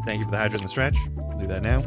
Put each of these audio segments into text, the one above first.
Thank you for the hydrant and the stretch. I'll do that now.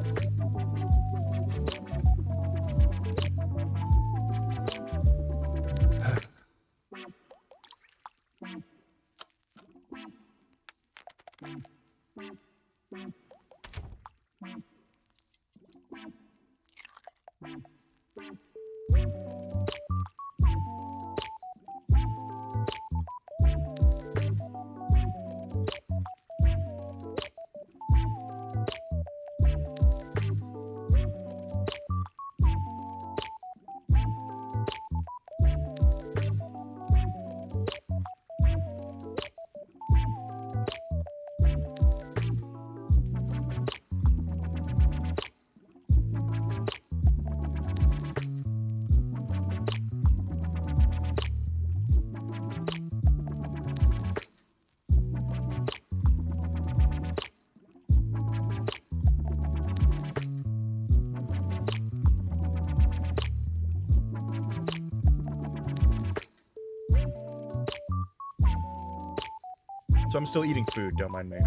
So I'm still eating food, don't mind me.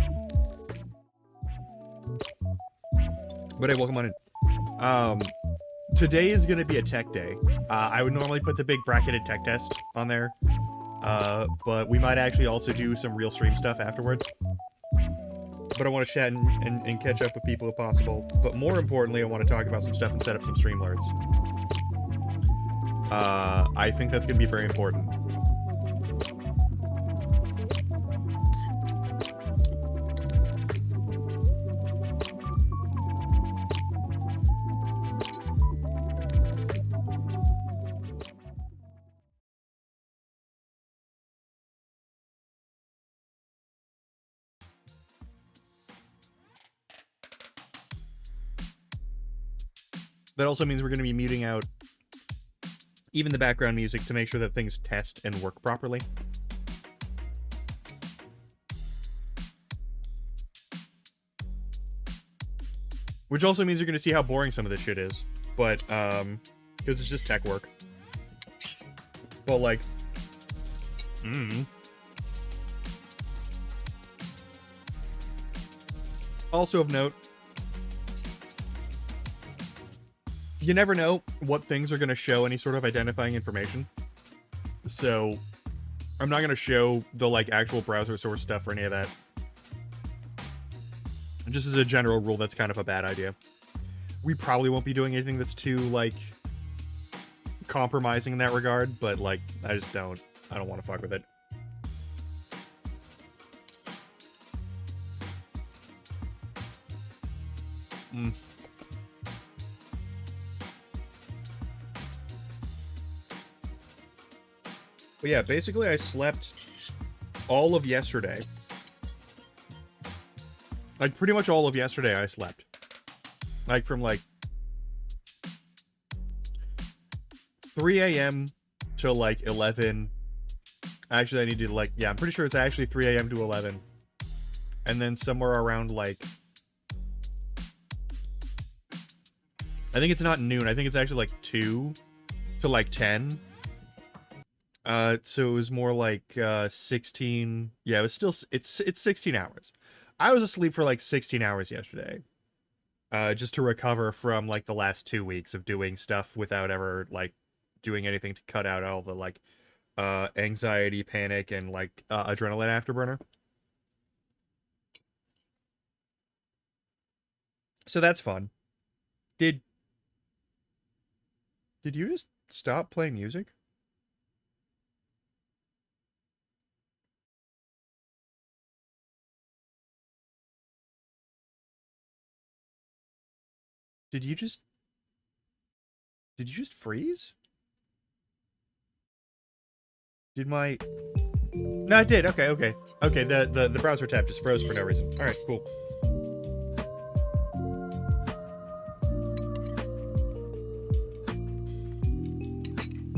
But hey, welcome on in. Today is gonna be a tech day. I would normally put the big bracketed tech test on there. But we might actually also do some real stream stuff afterwards. But I want to chat and catch up with people if possible. But more importantly, I want to talk about some stuff and set up some Streamlords. I think that's gonna be very important. That also means we're going to be muting out even the background music to make sure that things test and work properly. Which also means you're going to see how boring some of this shit is. But, because it's just tech work. Well, like... Also of note, you never know what things are going to show any sort of identifying information. So, I'm not going to show the, like, actual browser source stuff or any of that. Just as a general rule, that's kind of a bad idea. We probably won't be doing anything that's too, like, compromising in that regard, but, like, I don't want to fuck with it. But yeah, basically I slept all of yesterday. Like, pretty much all of yesterday I slept. Like, from, like, 3 a.m. to, like, 11. Actually, I need to, like, yeah, I'm pretty sure it's actually 3 a.m. to 11. And then somewhere around, like, I think it's not noon. I think it's actually like 2 to like 10. So it was more like 16. Yeah, it was still it's 16 hours. I was asleep for like 16 hours yesterday. Just to recover from like the last 2 weeks of doing stuff without ever like doing anything to cut out all the like anxiety, panic, and like adrenaline afterburner. So that's fun. Did you just stop playing music? Did you just freeze? Did my No, it did. Okay, okay. Okay, the browser tab just froze for no reason. All right, cool.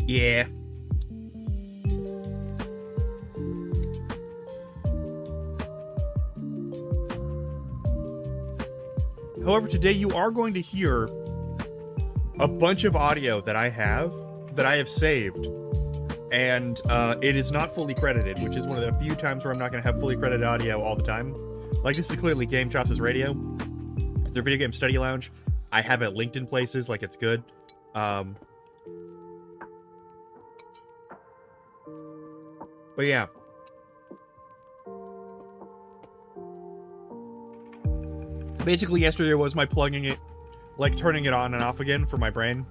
Yeah. However, today you are going to hear a bunch of audio that I have saved, and it is not fully credited, which is one of the few times where I'm not going to have fully credited audio all the time. Like, this is clearly Game Chops' radio. It's their video game study lounge. I have it linked in places, like it's good. But yeah. Basically, yesterday was my plugging it, like turning it on and off again for my brain.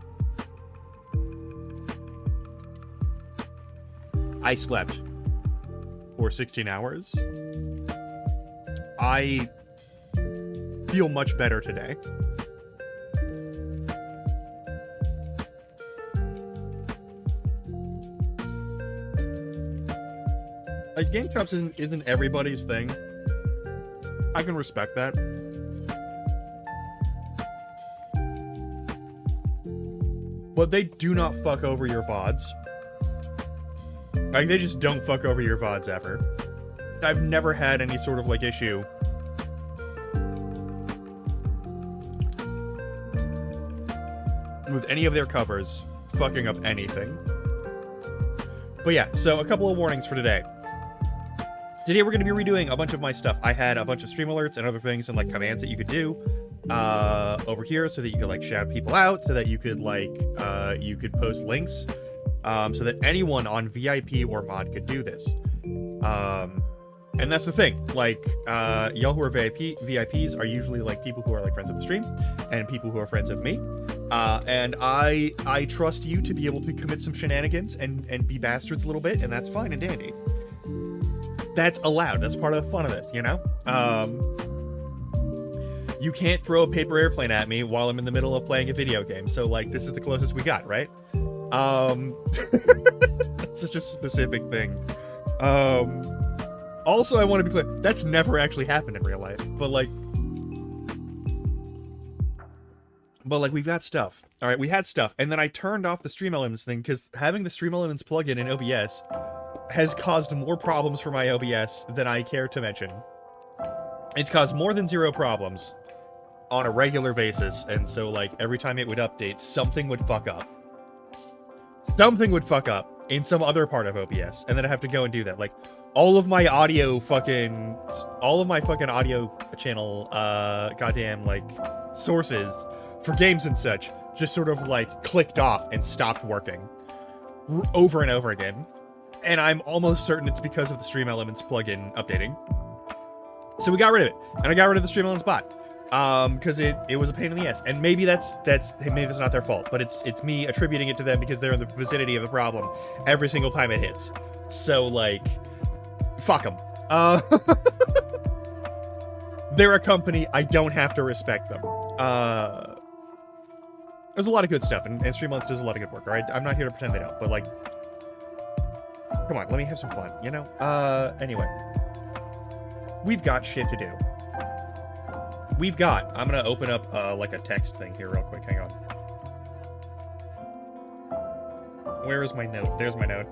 I slept for 16 hours. I feel much better today. Like, Game Chops isn't everybody's thing. I can respect that. But they do not fuck over your VODs. Like, they just don't fuck over your VODs ever. I've never had any sort of, like, issue with any of their covers fucking up anything. But yeah, so a couple of warnings for today. Today we're going to be redoing a bunch of my stuff. I had a bunch of stream alerts and other things and, like, commands that you could do over here so that you could, like, shout people out, so that you could, like, you could post links, so that anyone on VIP or mod could do this. And that's the thing, like, y'all who are VIPs are usually, like, people who are, like, friends of the stream, and people who are friends of me. And I trust you to be able to commit some shenanigans and be bastards a little bit, and that's fine and dandy. That's allowed. That's part of the fun of this, you know? You can't throw a paper airplane at me while I'm in the middle of playing a video game, so, like, this is the closest we got, right? That's such a specific thing. Also, I want to be clear, that's never actually happened in real life, but, like, we've got stuff. All right, we had stuff, and then I turned off the Stream Elements thing, because having the Stream Elements plugin in OBS has caused more problems for my OBS than I care to mention. It's caused more than 0 problems on a regular basis, and so, like, every time it would update, something would fuck up. Something would fuck up in some other part of OBS, and then I have to go and do that. Like, all of my fucking audio channel, goddamn, like, sources for games and such just sort of, like, clicked off and stopped working over and over again. And I'm almost certain it's because of the Stream Elements plugin updating. So we got rid of it, and I got rid of the Stream Elements bot, because it was a pain in the ass. And maybe that's not their fault, but it's me attributing it to them because they're in the vicinity of the problem every single time it hits. So, like, fuck them. They're a company. I don't have to respect them. There's a lot of good stuff, and Streamlabs does a lot of good work, alright? I'm not here to pretend they don't, but, like, come on, let me have some fun, you know? Anyway. We've got shit to do. I'm gonna open up, like, a text thing here real quick, hang on. Where is my note? There's my note.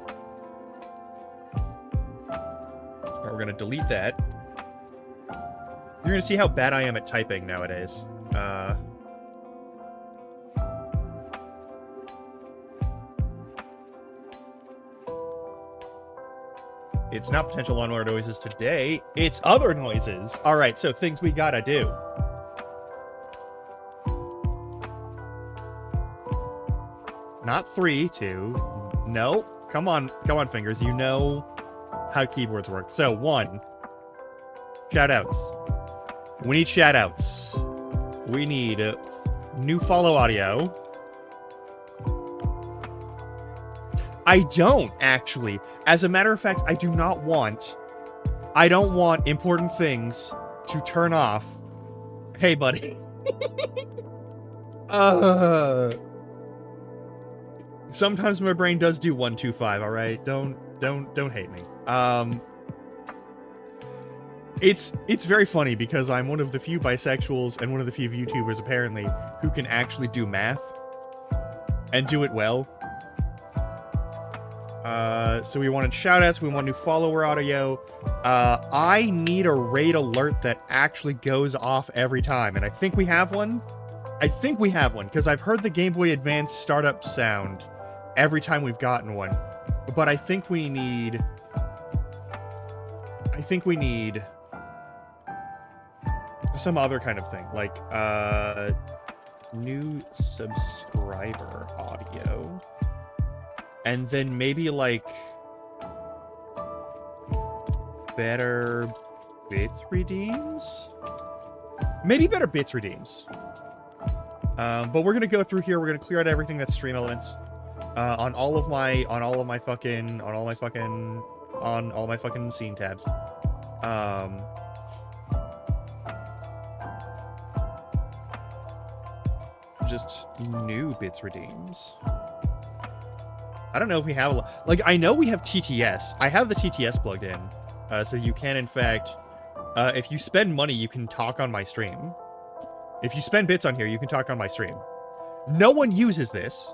Alright, we're gonna delete that. You're gonna see how bad I am at typing nowadays. It's not potential lawnmower noises today. It's other noises. All right, so things we gotta do. Not 3, 2. No. Come on, fingers. You know how keyboards work. So 1. Shoutouts. We need shoutouts. We need new follow audio. I don't, actually. As a matter of fact, I don't want important things to turn off. Hey, buddy. Sometimes my brain does do 1, 2, 5, all right? Don't hate me. It's very funny because I'm one of the few bisexuals and one of the few YouTubers, apparently, who can actually do math and do it well. So we wanted shoutouts, we want new follower audio. I need a raid alert that actually goes off every time, and I think we have one. Because I've heard the Game Boy Advance startup sound every time we've gotten one. But I think we need some other kind of thing, like, new subscriber audio. And then maybe, like, better bits redeems? Maybe better bits redeems. But we're gonna go through here. We're gonna clear out everything that's stream elements. On all my fucking scene tabs. Just new bits redeems. I don't know if we have like, I know we have TTS. I have the TTS plugged in. So you can, in fact, if you spend money, you can talk on my stream. If you spend bits on here, you can talk on my stream. No one uses this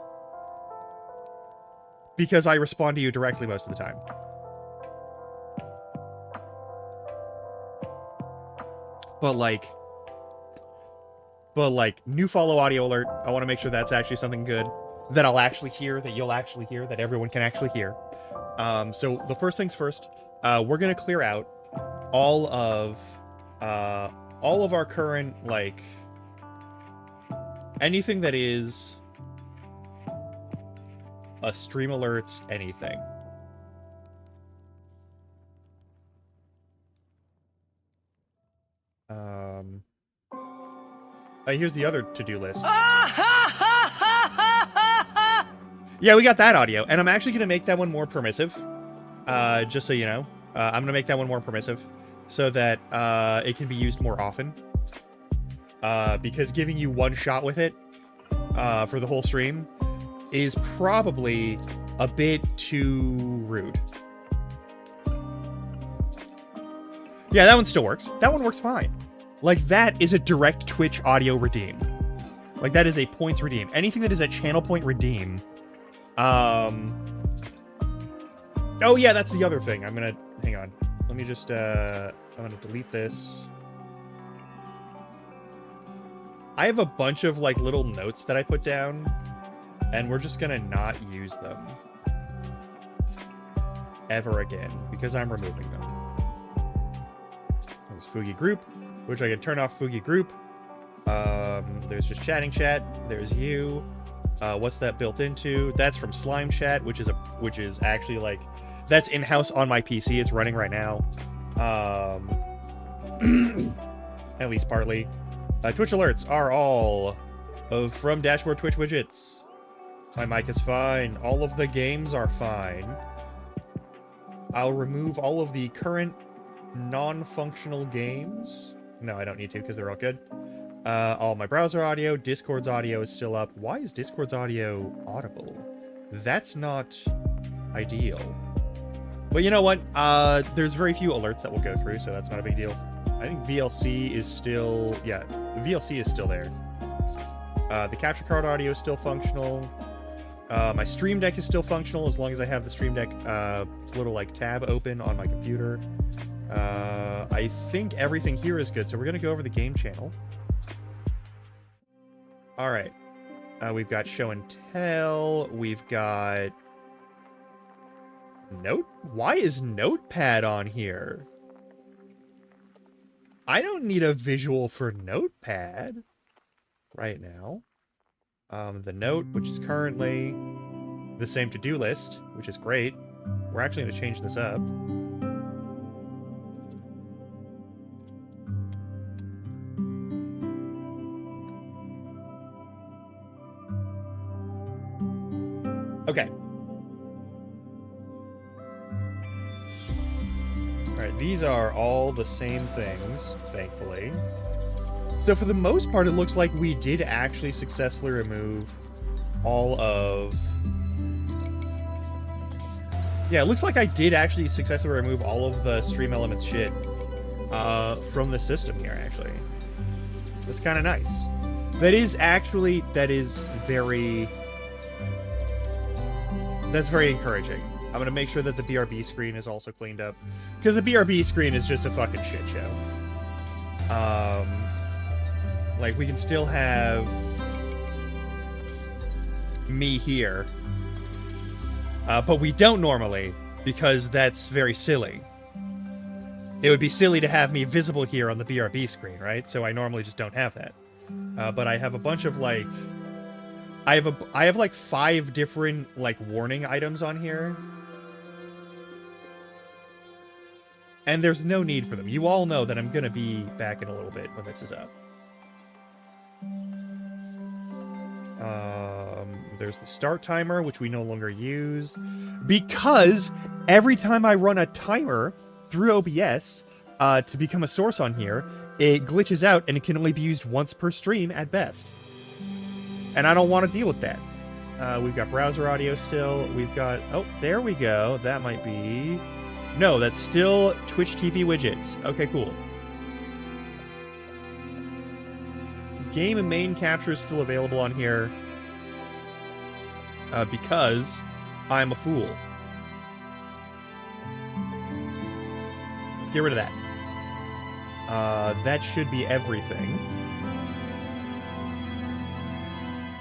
because I respond to you directly most of the time. But like, new follow audio alert. I want to make sure that's actually something good that I'll actually hear, that you'll actually hear, that everyone can actually hear. So the first things first, we're gonna clear out all of our current, like, anything that is a stream alerts anything. Here's the other to-do list. Yeah, we got that audio, and I'm actually gonna make that one more permissive. Just so you know, I'm gonna make that one more permissive, so that it can be used more often. Because giving you one shot with it for the whole stream is probably a bit too rude. Yeah, that one still works. That one works fine. Like, that is a direct Twitch audio redeem. Like, that is a points redeem. Anything that is a channel point redeem. Oh yeah, that's the other thing. Hang on. Let me just, I'm gonna delete this. I have a bunch of, like, little notes that I put down, and we're just gonna not use them ever again, because I'm removing them. There's Fugi Group, which I can turn off Fugi Group. There's just chatting chat. There's you. What's that built into? That's from Slime Chat, which is actually, like, that's in-house on my PC. It's running right now. At least partly. Twitch alerts are all from dashboard Twitch widgets. My mic is fine. All of the games are fine. I'll remove all of the current non-functional games. No, I don't need to because they're all good. All my browser audio, Discord's audio is still up. Why is Discord's audio audible? That's not ideal. But you know what? There's very few alerts that we'll go through, so that's not a big deal. I think VLC is still... Yeah, VLC is still there. The capture card audio is still functional. My Stream Deck is still functional as long as I have the Stream Deck little, like, tab open on my computer. I think everything here is good, so we're going to go over the game channel. Alright. We've got show and tell. We've got Why is Notepad on here? I don't need a visual for Notepad right now. The note, which is currently the same to-do list, which is great. We're actually going to change this up. Okay. Alright, these are all the same things, thankfully. So for the most part, it looks like we did actually successfully remove all of... Yeah, it looks like I did actually successfully remove all of the Stream Elements shit from the system here, actually. That's kind of nice. That is very... That's very encouraging. I'm going to make sure that the BRB screen is also cleaned up. Because the BRB screen is just a fucking shit show. Like, we can still have me here. But we don't normally, because that's very silly. It would be silly to have me visible here on the BRB screen, right? So I normally just don't have that. But I have a bunch of, like... I have like 5 different, like, warning items on here. And there's no need for them. You all know that I'm gonna be back in a little bit when this is up. There's the start timer, which we no longer use. Because every time I run a timer through OBS to become a source on here, it glitches out and it can only be used once per stream at best. And I don't want to deal with that. We've got browser audio still. We've got... Oh, there we go. That might be... No, that's still Twitch TV widgets. Okay, cool. Game and main capture is still available on here. Because I'm a fool. Let's get rid of that. That should be everything.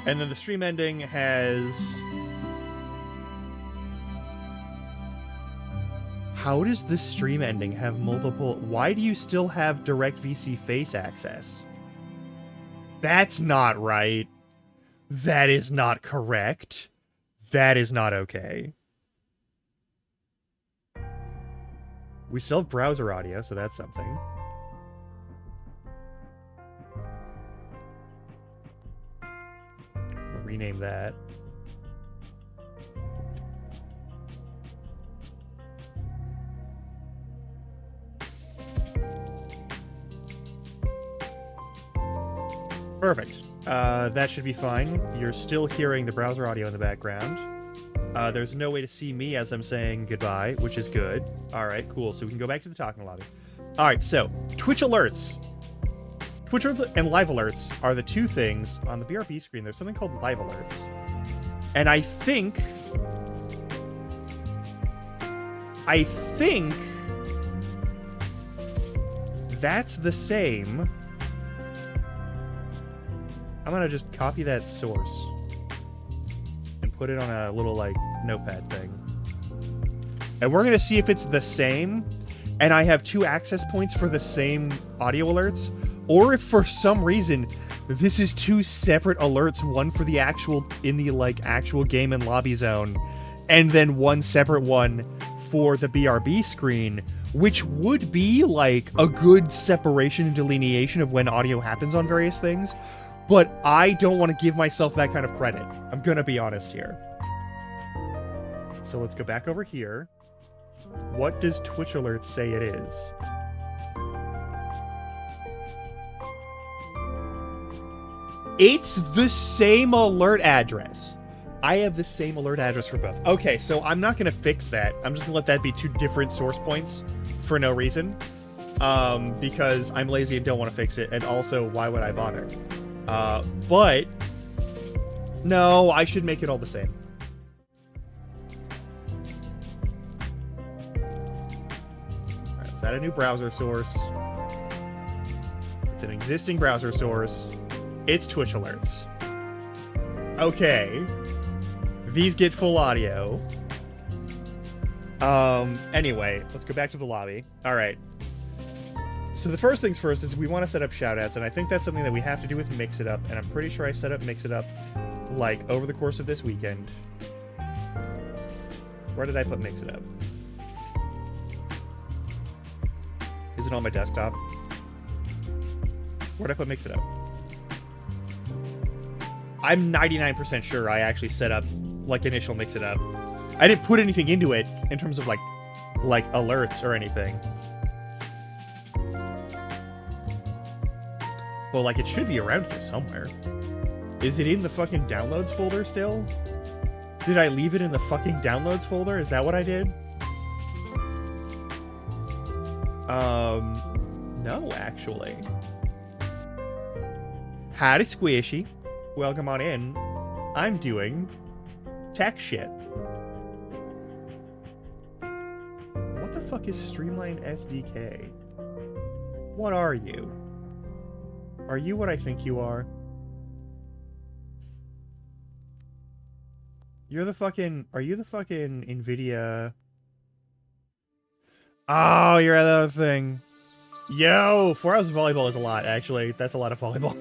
And then the stream ending has... How does the stream ending have multiple... Why do you still have direct VC face access? That's not right. That is not correct. That is not okay. We still have browser audio, so that's something. Rename that. Perfect. That should be fine. You're still hearing the browser audio in the background. There's no way to see me as I'm saying goodbye, which is good. Alright, cool. So we can go back to the talking lobby. Alright, so, Twitch alerts. Twitch and live alerts are the two things on the BRB screen. There's something called live alerts. And I think that's the same. I'm gonna just copy that source and put it on a little, like, notepad thing. And we're gonna see if it's the same, and I have 2 access points for the same audio alerts, or if for some reason this is 2 separate alerts, one for the actual, in the, like, actual game and lobby zone, and then one separate one for the BRB screen, which would be, like, a good separation and delineation of when audio happens on various things. But I don't want to give myself that kind of credit. I'm gonna be honest here. So let's go back over here. What does Twitch Alerts say it is? It's the same alert address. I have the same alert address for both. Okay, so I'm not gonna fix that. I'm just gonna let that be 2 different source points for no reason. Because I'm lazy and don't want to fix it, and also, why would I bother? But no, I should make it all the same. Alright, is that a new browser source? It's an existing browser source. It's Twitch alerts. Okay. These get full audio. Anyway, let's go back to the lobby. All right. So the first things first is we want to set up shoutouts, and I think that's something that we have to do with Mix It Up, and I'm pretty sure I set up Mix It Up, like, over the course of this weekend. Where did I put Mix It Up? Is it on my desktop? Where did I put Mix It Up? I'm 99% sure I actually set up, like, initial Mix It Up. I didn't put anything into it in terms of, like alerts or anything. But, like, it should be around here somewhere. Is it in the fucking downloads folder still? Did I leave it in the fucking downloads folder? Is that what I did? No, actually. Howdy, Squishy. Welcome on in. I'm doing tech shit. What the fuck is Streamline SDK? What are you? Are you what I think you are? You're the fucking... Are you the fucking NVIDIA... Oh, you're that other thing. Yo! 4 hours of volleyball is a lot, actually. That's a lot of volleyball.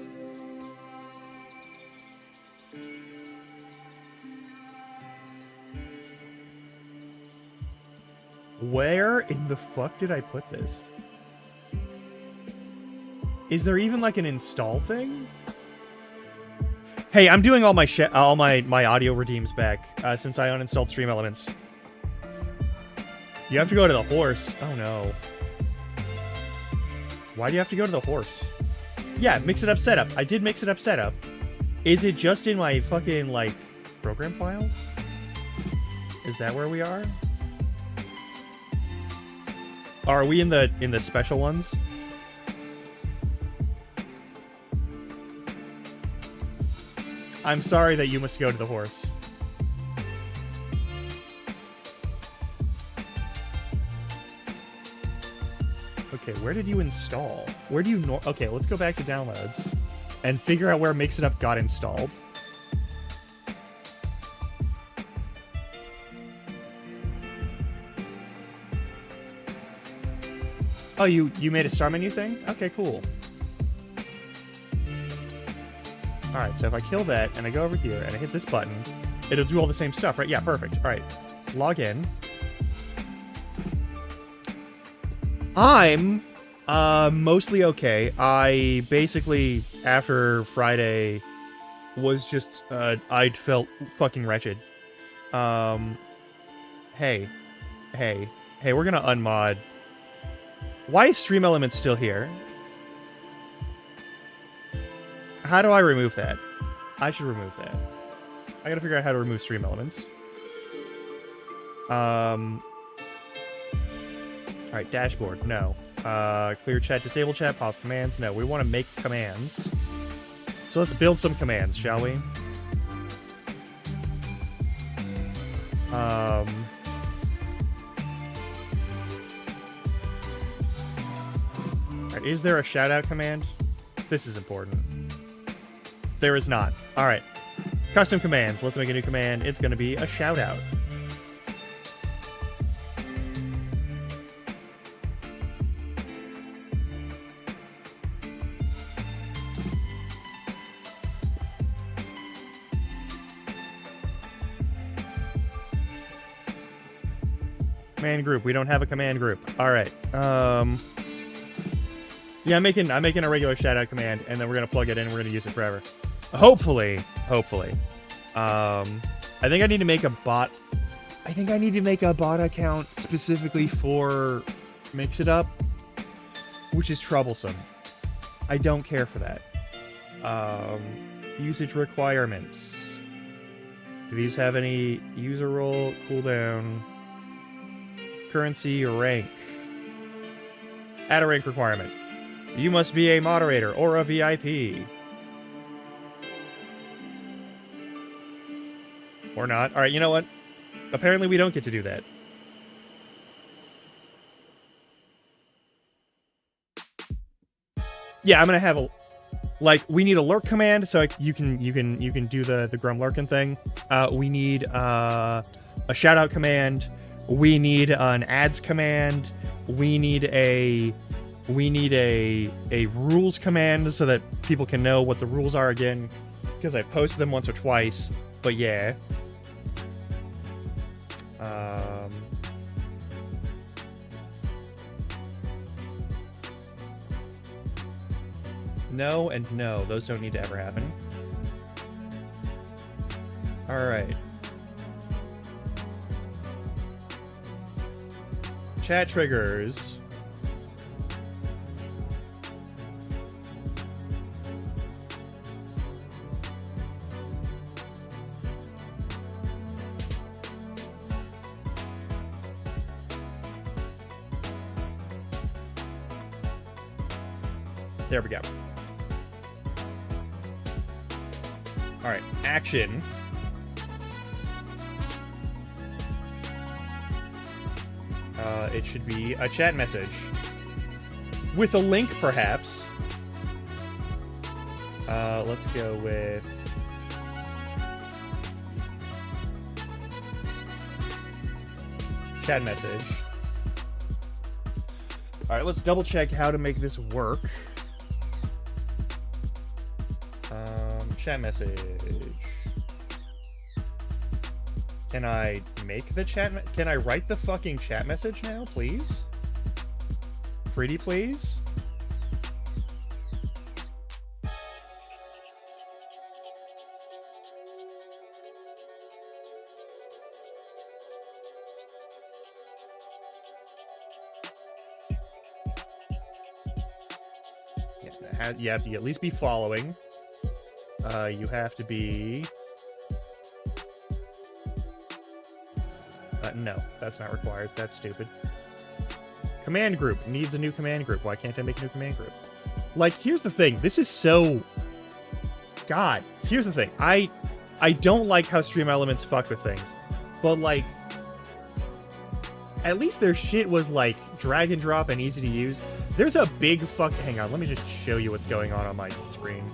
Where in the fuck did I put this? Is there even, like, an install thing? Hey, I'm doing all my audio redeems back, since I uninstalled Stream Elements. You have to go to the horse. Oh, no. Why do you have to go to the horse? Yeah, Mix It Up Setup. I did Mix It Up Setup. Is it just in my fucking, like, program files? Is that where we are? Are we in the special ones? I'm sorry that you must go to the horse. Okay, where did you install? Where do you okay, let's go back to downloads and figure out where Mix It Up got installed. Oh, you made a star menu thing? Okay, cool. Alright, so if I kill that, and I go over here, and I hit this button, it'll do all the same stuff, right? Yeah, perfect. Alright, log in. I'm, mostly okay. I basically, after Friday, was just, I'd felt fucking wretched. Hey, we're gonna unmod. Why is Stream Elements still here? How do I remove that? I should remove that. I gotta figure out how to remove Stream Elements. Alright, dashboard, no. Clear chat, disable chat, pause commands, no. We want to make commands. So let's build some commands, shall we? Alright, is there a shoutout command? This is important. There is not. Alright. Custom commands. Let's make a new command. It's going to be a shout-out. Command group. We don't have a command group. Alright. Yeah, I'm making a regular shout-out command, and then we're going to plug it in and we're going to use it forever. Hopefully. I think I need to make a bot. I think I need to make a bot account specifically for Mix It Up, which is troublesome. I don't care for that. Usage requirements. Do these have any user role, cooldown, currency, or rank? Add a rank requirement. You must be a moderator or a VIP. Or not. Alright, you know what? Apparently we don't get to do that. Yeah, I'm gonna have a... Like, we need a lurk command, so you can do the Grum lurking thing. We need a shout-out command. We need an ads command. We need a rules command so that people can know what the rules are again, because I've posted them once or twice. But yeah. No and no. Those don't need to ever happen. Alright. Chat triggers. There we go. Alright, action. It should be a chat message. With a link, perhaps. Let's go with... chat message. Alright, let's double check how to make this work. Chat message. Can I make the chat? Can I write the fucking chat message now, please? Pretty please? Yeah, you have to at least be following. You have to be... no, that's not required. That's stupid. Command group needs a new command group. Why can't I make a new command group? Like, here's the thing. This is so... God, here's the thing. I don't like how Stream Elements fuck with things. But, like... at least their shit was, like, drag and drop and easy to use. There's a big fuck... Hang on, let me just show you what's going on my screen.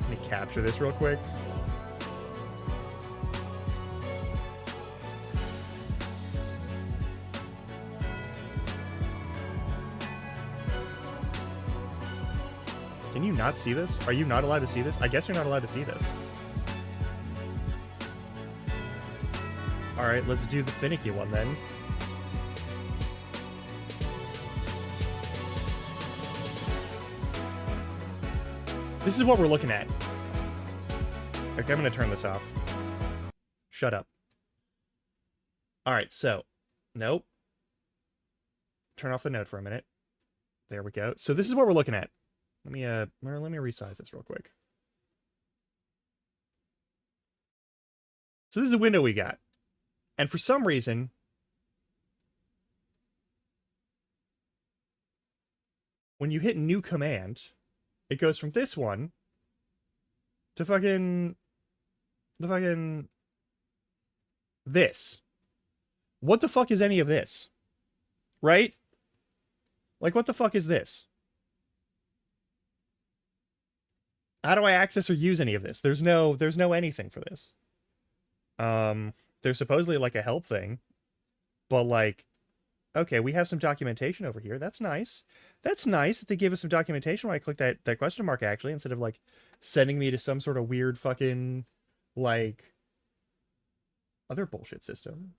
Let me capture this real quick. Can you not see this? Are you not allowed to see this? I guess you're not allowed to see this. Alright, let's do the finicky one then. This is what we're looking at. Okay, I'm gonna turn this off. Shut up. Alright, so. Nope. Turn off the note for a minute. There we go. So this is what we're looking at. Let me resize this real quick. So this is the window we got. And for some reason, when you hit new command, it goes from this one to fucking this. What the fuck is any of this? Right? Like, what the fuck is this? How do I access or use any of this? There's no anything for this. There's supposedly like a help thing, but like, okay, we have some documentation over here. That's nice. That's nice that they gave us some documentation when I click that question mark actually, instead of like sending me to some sort of weird fucking like other bullshit system.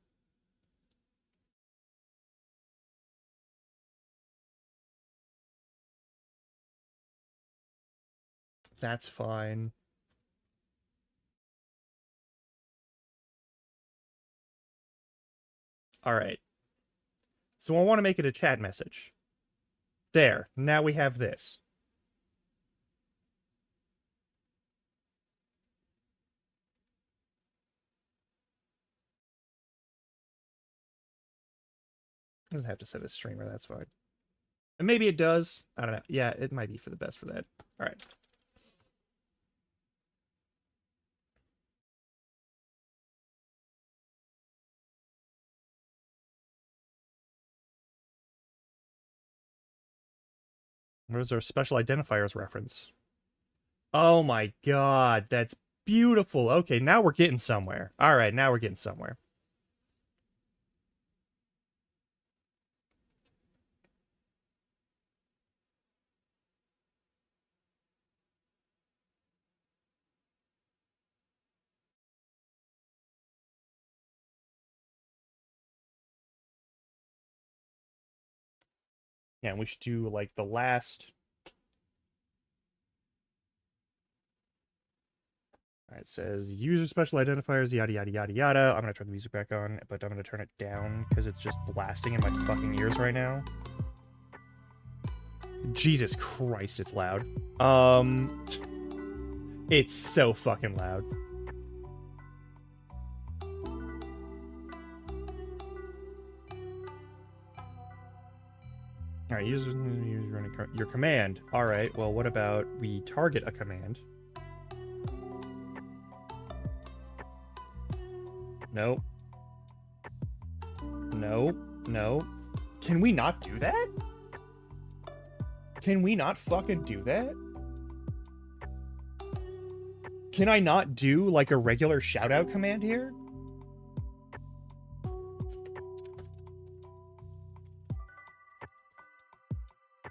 That's fine. All right. So I want to make it a chat message. There. Now we have this. Doesn't have to set a streamer, that's fine. And maybe it does. I don't know. Yeah, it might be for the best for that. All right. Where's our special identifiers reference? Oh my god, that's beautiful. Okay, now we're getting somewhere. All right, now we're getting somewhere. Yeah, we should do like the last. All right, it says user special identifiers, yada yada yada yada. I'm gonna turn the music back on, but I'm gonna turn it down because it's just blasting in my fucking ears right now. Jesus Christ, it's loud. It's so fucking loud. All right, use running your command. All right, well, what about we target a command? Nope. Nope. Nope. Can we not do that? Can we not fucking do that? Can I not do like a regular shoutout command here?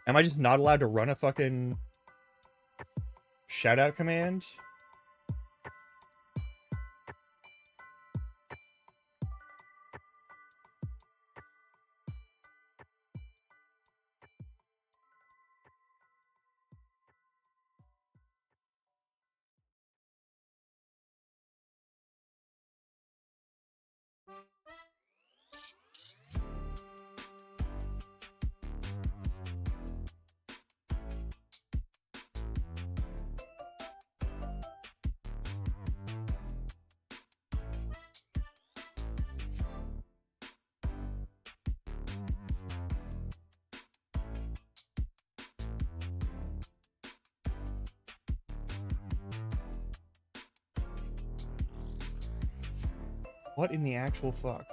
Am I just not allowed to run a fucking shoutout command? What in the actual fuck?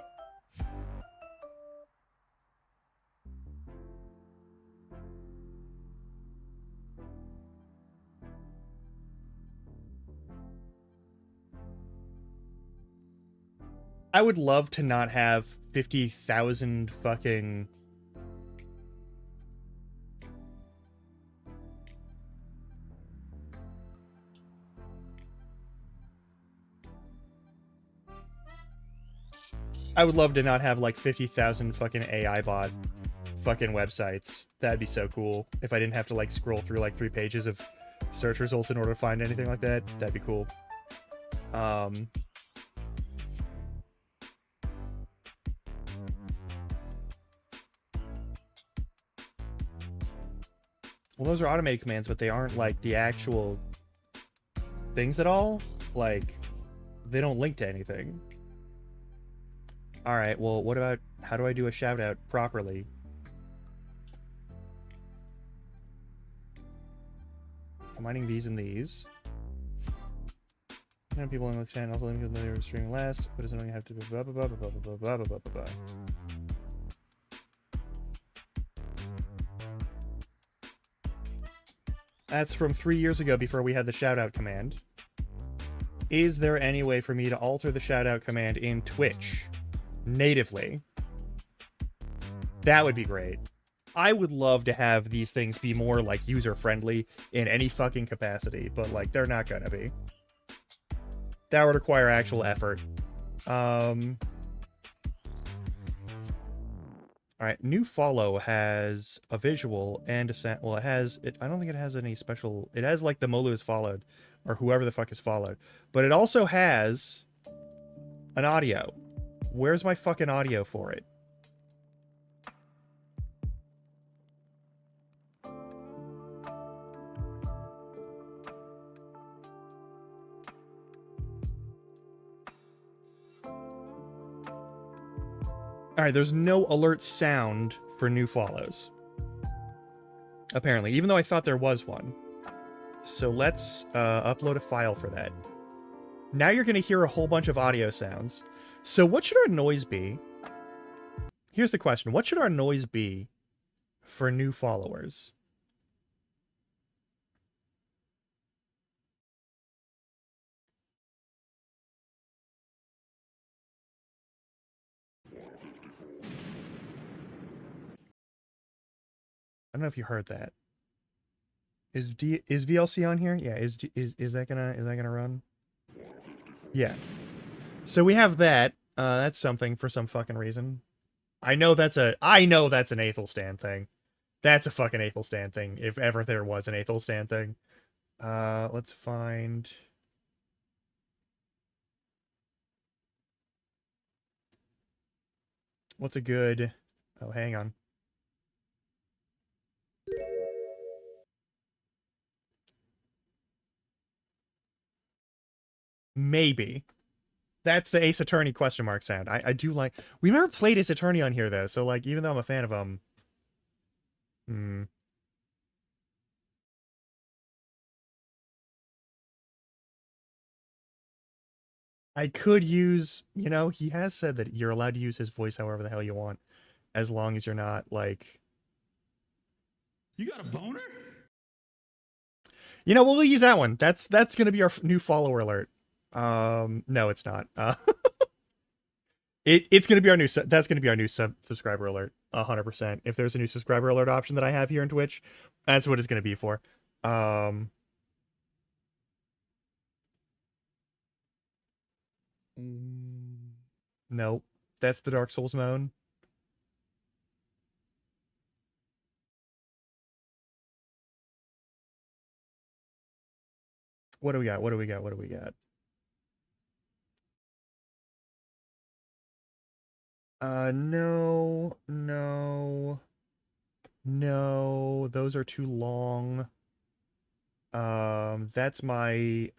I would love to not have 50,000 fucking... I would love to not have like 50,000 fucking AI bot fucking websites. That'd be so cool. If I didn't have to like scroll through like 3 pages of search results in order to find anything like that, that'd be cool. Well, those are automated commands, but they aren't like the actual things at all. Like, they don't link to anything. Alright, well, what about... How do I do a shout-out properly? Combining these and these. People in the channel also link to the streaming last, but doesn't only have to be blah blah blah blah blah blah blah blah blah blah. That's from 3 years ago before we had the shoutout command. Is there any way for me to alter the shoutout command in Twitch natively? That would be great. I would love to have these things be more like user-friendly in any fucking capacity, but like they're not gonna be. That would require actual effort. Alright, new follow has a visual and a sound. Well, it has... I don't think it has any special... It has, like, the Molu is followed, or whoever the fuck is followed. But it also has an audio. Where's my fucking audio for it? Alright, there's no alert sound for new follows. Apparently, even though I thought there was one. So let's upload a file for that. Now you're going to hear a whole bunch of audio sounds. So what should our noise be? Here's the question. What should our noise be for new followers? I don't know if you heard that. Is VLC on here? Yeah, is that gonna run? Yeah. So we have that. That's something for some fucking reason. I know that's an Athelstan thing. That's a fucking Aethelstan thing, if ever there was an Aethelstan thing. Let's find... What's a good... Oh, hang on. Maybe. That's the Ace Attorney question mark sound. I do like... We never played Ace Attorney on here, though, so, like, even though I'm a fan of them... Hmm. I could use... You know, he has said that you're allowed to use his voice however the hell you want, as long as you're not, like... You got a boner? You know, we'll use that one. That's gonna be our new follower alert. No, it's not. It's gonna be our new that's gonna be our new subscriber alert. 100%. If there's a new subscriber alert option that I have here in Twitch, that's what it's gonna be for. Nope. That's the Dark Souls moan. What do we got? What do we got? What do we got? No, no, no. Those are too long. That's my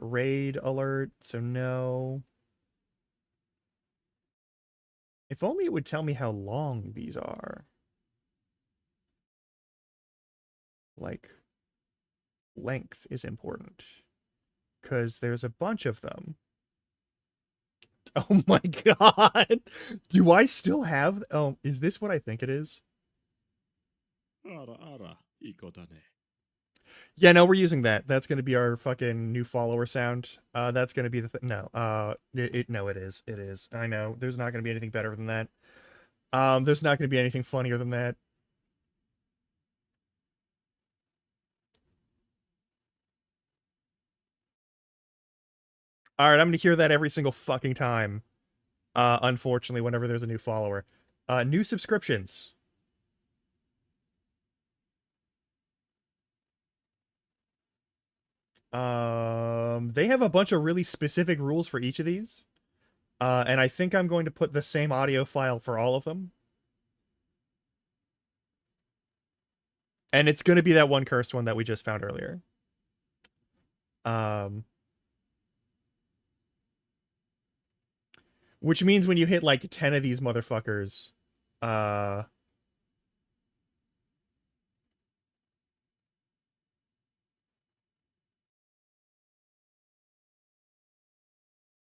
raid alert, so no. If only it would tell me how long these are. Like, length is important. Because there's a bunch of them. Oh my god! Do I still have... Oh, is this what I think it is? Yeah, no, we're using that. That's going to be our fucking new follower sound. That's going to be the... No, no, it is. It is. I know. There's not going to be anything better than that. There's not going to be anything funnier than that. All right, I'm going to hear that every single fucking time. Unfortunately, whenever there's a new follower. New subscriptions. They have a bunch of really specific rules for each of these. And I think I'm going to put the same audio file for all of them. And it's going to be that one cursed one that we just found earlier. Which means when you hit like 10 of these motherfuckers,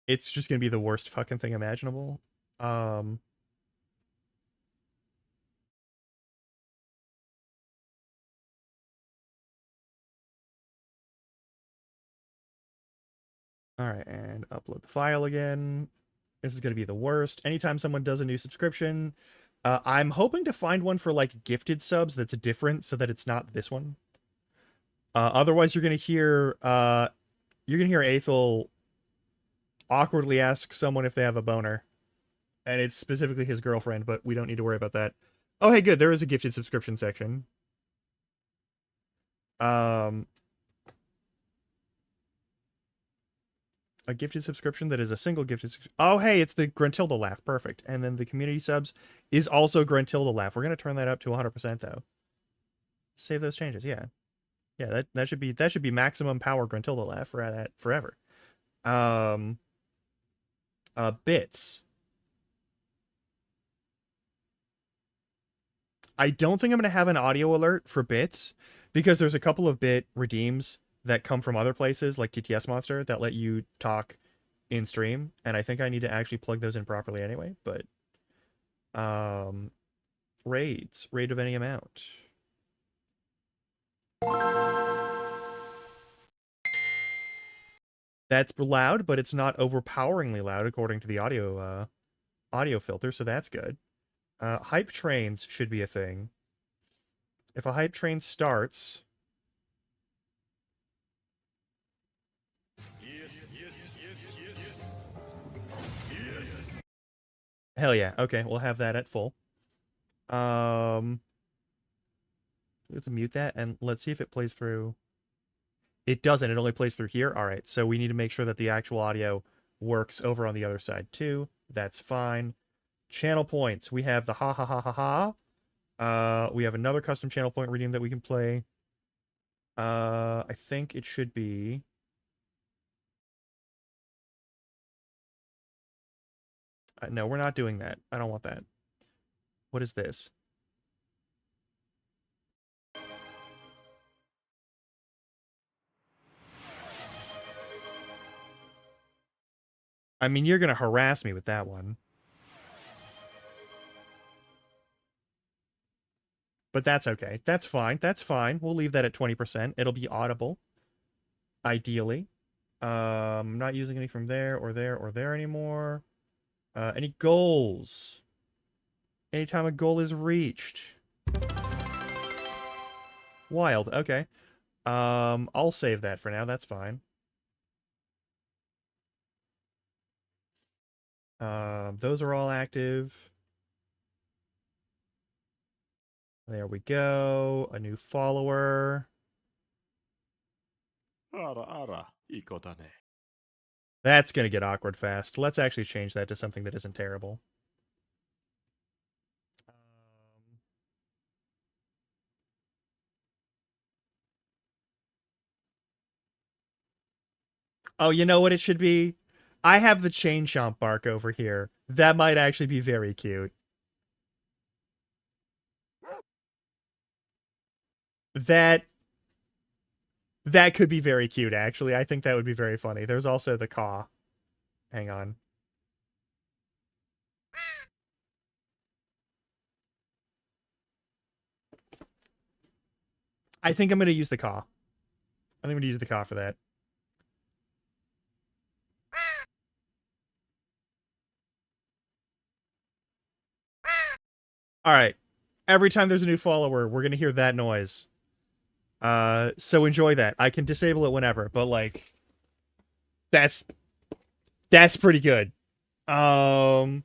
it's just going to be the worst fucking thing imaginable. All right, and upload the file again. This is going to be the worst. Anytime someone does a new subscription, I'm hoping to find one for like gifted subs that's different so that it's not this one. Otherwise, you're going to hear Aethel awkwardly ask someone if they have a boner. And it's specifically his girlfriend, but we don't need to worry about that. Oh, hey, good. There is a gifted subscription section. A gifted subscription that is a single gifted... Oh, hey, it's the Gruntilda laugh. Perfect. And then the community subs is also Gruntilda laugh. We're going to turn that up to 100%, though. Save those changes, yeah. Yeah, that should be maximum power Gruntilda laugh for that forever. Bits. I don't think I'm going to have an audio alert for bits because there's a couple of bit redeems that come from other places like TTS Monster that let you talk in stream, and I think I need to actually plug those in properly anyway, but raid of any amount. That's loud, but it's not overpoweringly loud according to the audio filter, so that's good. Hype trains should be a thing. If a hype train starts... Hell yeah. Okay, we'll have that at full. Let's mute that and let's see if it plays through. It doesn't. It only plays through here. All right. So we need to make sure that the actual audio works over on the other side too. That's fine. Channel points. We have the ha ha ha ha ha. We have another custom channel point redeem that we can play. I think it should be. No, we're not doing that. I don't want that. What is this? I mean, you're going to harass me with that one. But that's okay. That's fine. That's fine. We'll leave that at 20%. It'll be audible. Ideally. I'm not using any from there or there or there anymore. Any goals? Anytime a goal is reached. Wild. Okay. I'll save that for now. That's fine. Those are all active. There we go. A new follower. Ara, iko da ne. That's going to get awkward fast. Let's actually change that to something that isn't terrible. Oh, you know what it should be? I have the Chain Chomp bark over here. That might actually be very cute. That could be very cute, actually. I think that would be very funny. There's also the caw. Hang on. I think I'm going to use the caw. I think I'm going to use the caw for that. All right. Every time there's a new follower, we're going to hear that noise. So enjoy that. I can disable it whenever, but like that's pretty good. Most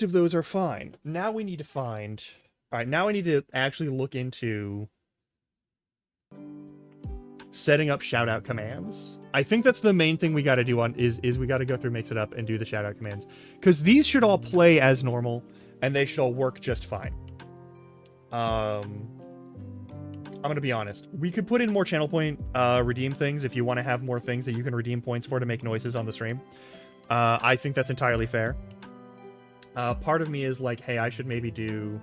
of those are fine. Now we need to find. All right, now I need to actually look into setting up shoutout commands. I think that's the main thing we got to do on is we got to go through Mix It Up and do the shoutout commands, because these should all play as normal and they should all work just fine. I'm gonna be honest. We could put in more channel point redeem things if you want to have more things that you can redeem points for to make noises on the stream. I think that's entirely fair. Part of me is like, hey, I should maybe do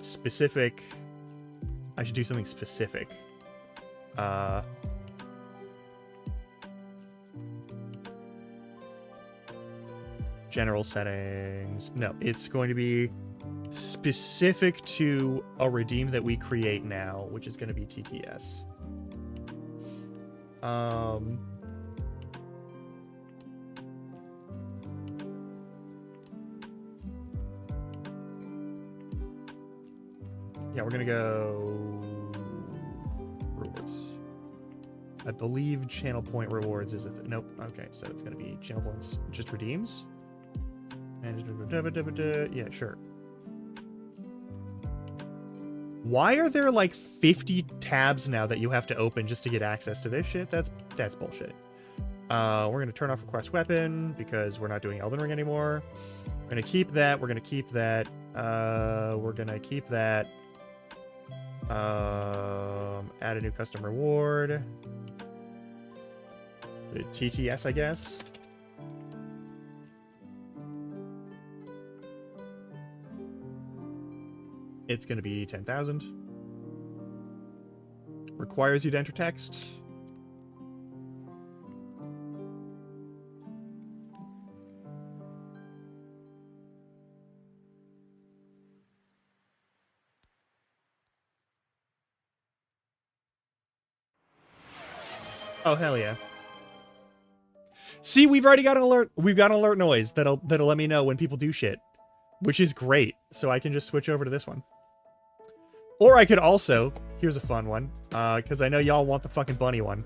specific. I should do something specific. General settings. No, it's going to be specific to a redeem that we create now, which is going to be TTS. Yeah, we're going to go rewards. I believe channel point rewards is nope. Okay, so it's going to be channel points just redeems. And yeah, sure. Why are there like 50 tabs now that you have to open just to get access to this shit? That's bullshit. We're going to turn off request weapon because we're not doing Elden Ring anymore. We're going to keep that. We're going to keep that. We're going to keep that. Add a new custom reward. The TTS, I guess. It's going to be 10,000. Requires you to enter text. Oh, hell yeah. See, we've already got an alert. We've got an alert noise that'll let me know when people do shit, which is great. So I can just switch over to this one. Or I could also, here's a fun one, because I know y'all want the fucking bunny one.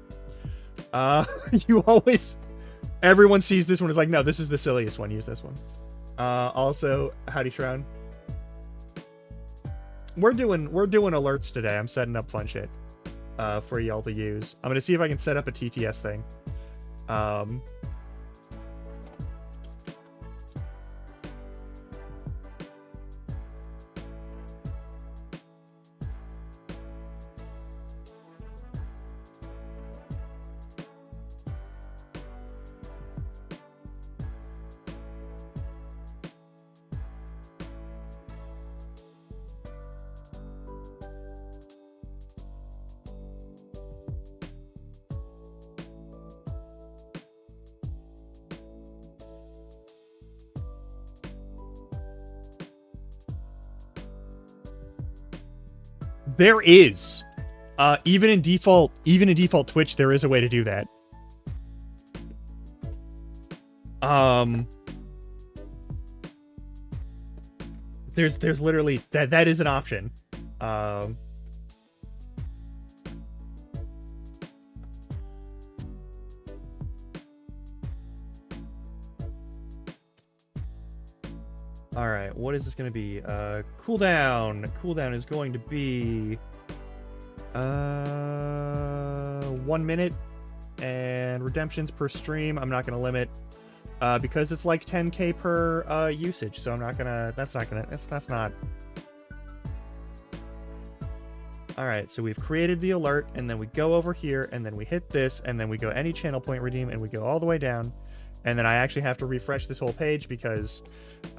You always, everyone sees this one is like, no, this is the silliest one. Use this one. Also, howdy Shroud. We're doing alerts today. I'm setting up fun shit for y'all to use. I'm gonna see if I can set up a TTS thing. Um, there is. Even in default Twitch, there is a way to do that. There's literally that is an option. All right, what is this going to be? Cooldown. Cooldown is going to be 1 minute, and redemptions per stream I'm not going to limit because it's like 10k per usage, so I'm not gonna. That's not. All right, so we've created the alert, and then we go over here, and then we hit this, and then we go any channel point redeem, and we go all the way down. And then I actually have to refresh this whole page because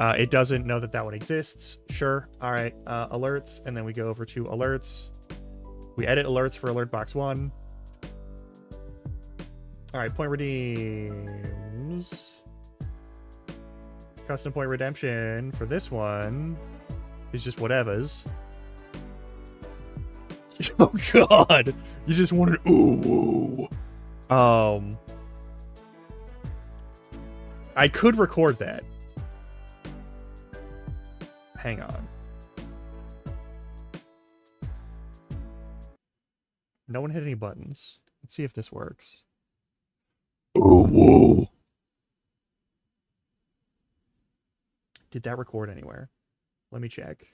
it doesn't know that one exists. Sure. All right. Alerts. And then we go over to alerts. We edit alerts for alert box 1. All right. Point redeems. Custom point redemption for this one is just whatever's. Oh, God. You just wanted... Ooh. I could record that. Hang on. No one hit any buttons. Let's see if this works. Oh, whoa. Did that record anywhere? Let me check.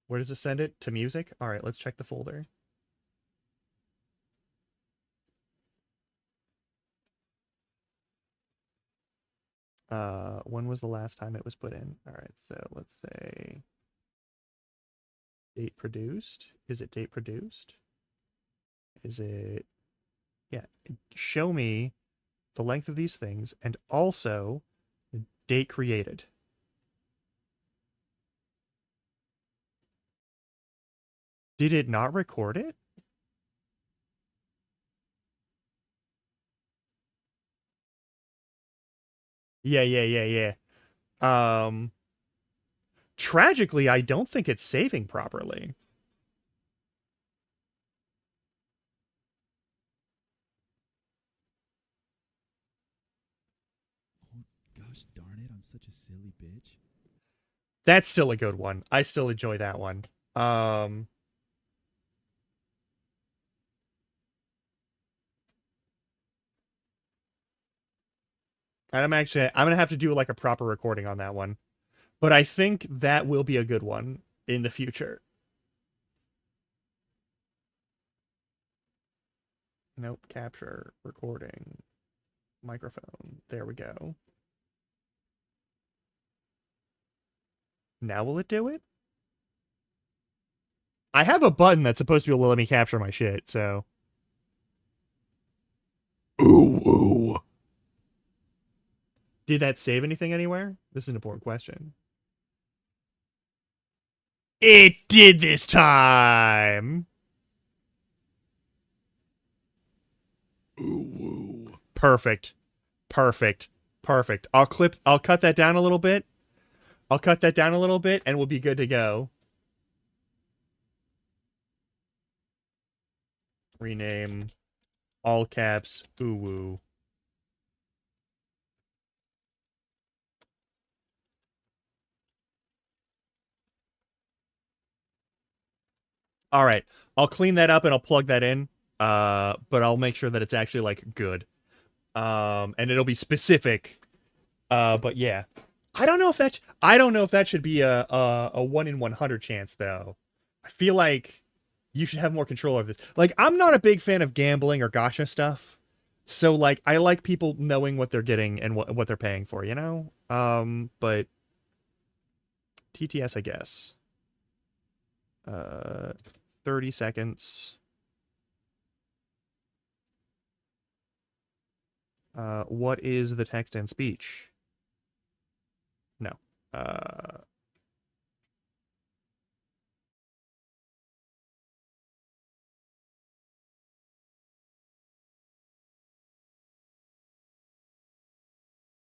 Where does it send it? To music? All right, let's check the folder. When was the last time it was put in? All right, so let's say date produced. Is it date produced? Is it... Yeah, show me the length of these things and also date created. Did it not record it? Yeah. Tragically, I don't think it's saving properly. Oh, gosh darn it, I'm such a silly bitch. That's still a good one. I still enjoy that one. And I'm gonna have to do like a proper recording on that one. But I think that will be a good one in the future. Nope, capture, recording, microphone. There we go. Now will it do it? I have a button that's supposed to be able to let me capture my shit, so... Ooh. Did that save anything anywhere? This is an important question. It did this time! Ooh. Perfect. I'll cut that down a little bit. And we'll be good to go. Rename all caps ooh. All right. I'll clean that up and I'll plug that in. But I'll make sure that it's actually like good. And it'll be specific. But yeah, I don't know if that should be a 1 in 100 chance though. I feel like you should have more control over this. Like, I'm not a big fan of gambling or gacha stuff. So like, I like people knowing what they're getting and what they're paying for, you know? But TTS, I guess. 30 seconds. What is the text and speech? No.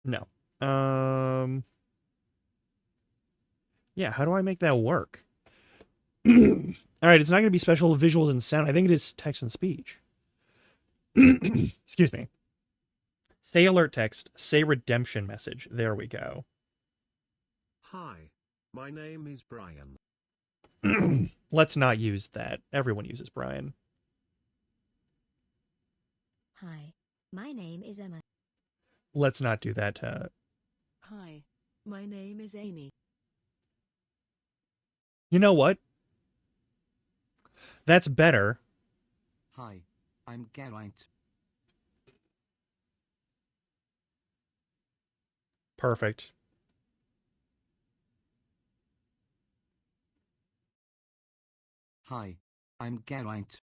No. Yeah, how do I make that work? All right, it's not going to be special visuals and sound. I think it is text and speech. Excuse me. Say alert text, say redemption message. There we go. Hi, my name is Brian. Let's not use that. Everyone uses Brian. Hi, my name is Emma. Let's not do that. Hi, my name is Amy. You know what? That's better. Hi, I'm Geraint. Perfect. Hi, I'm Geraint.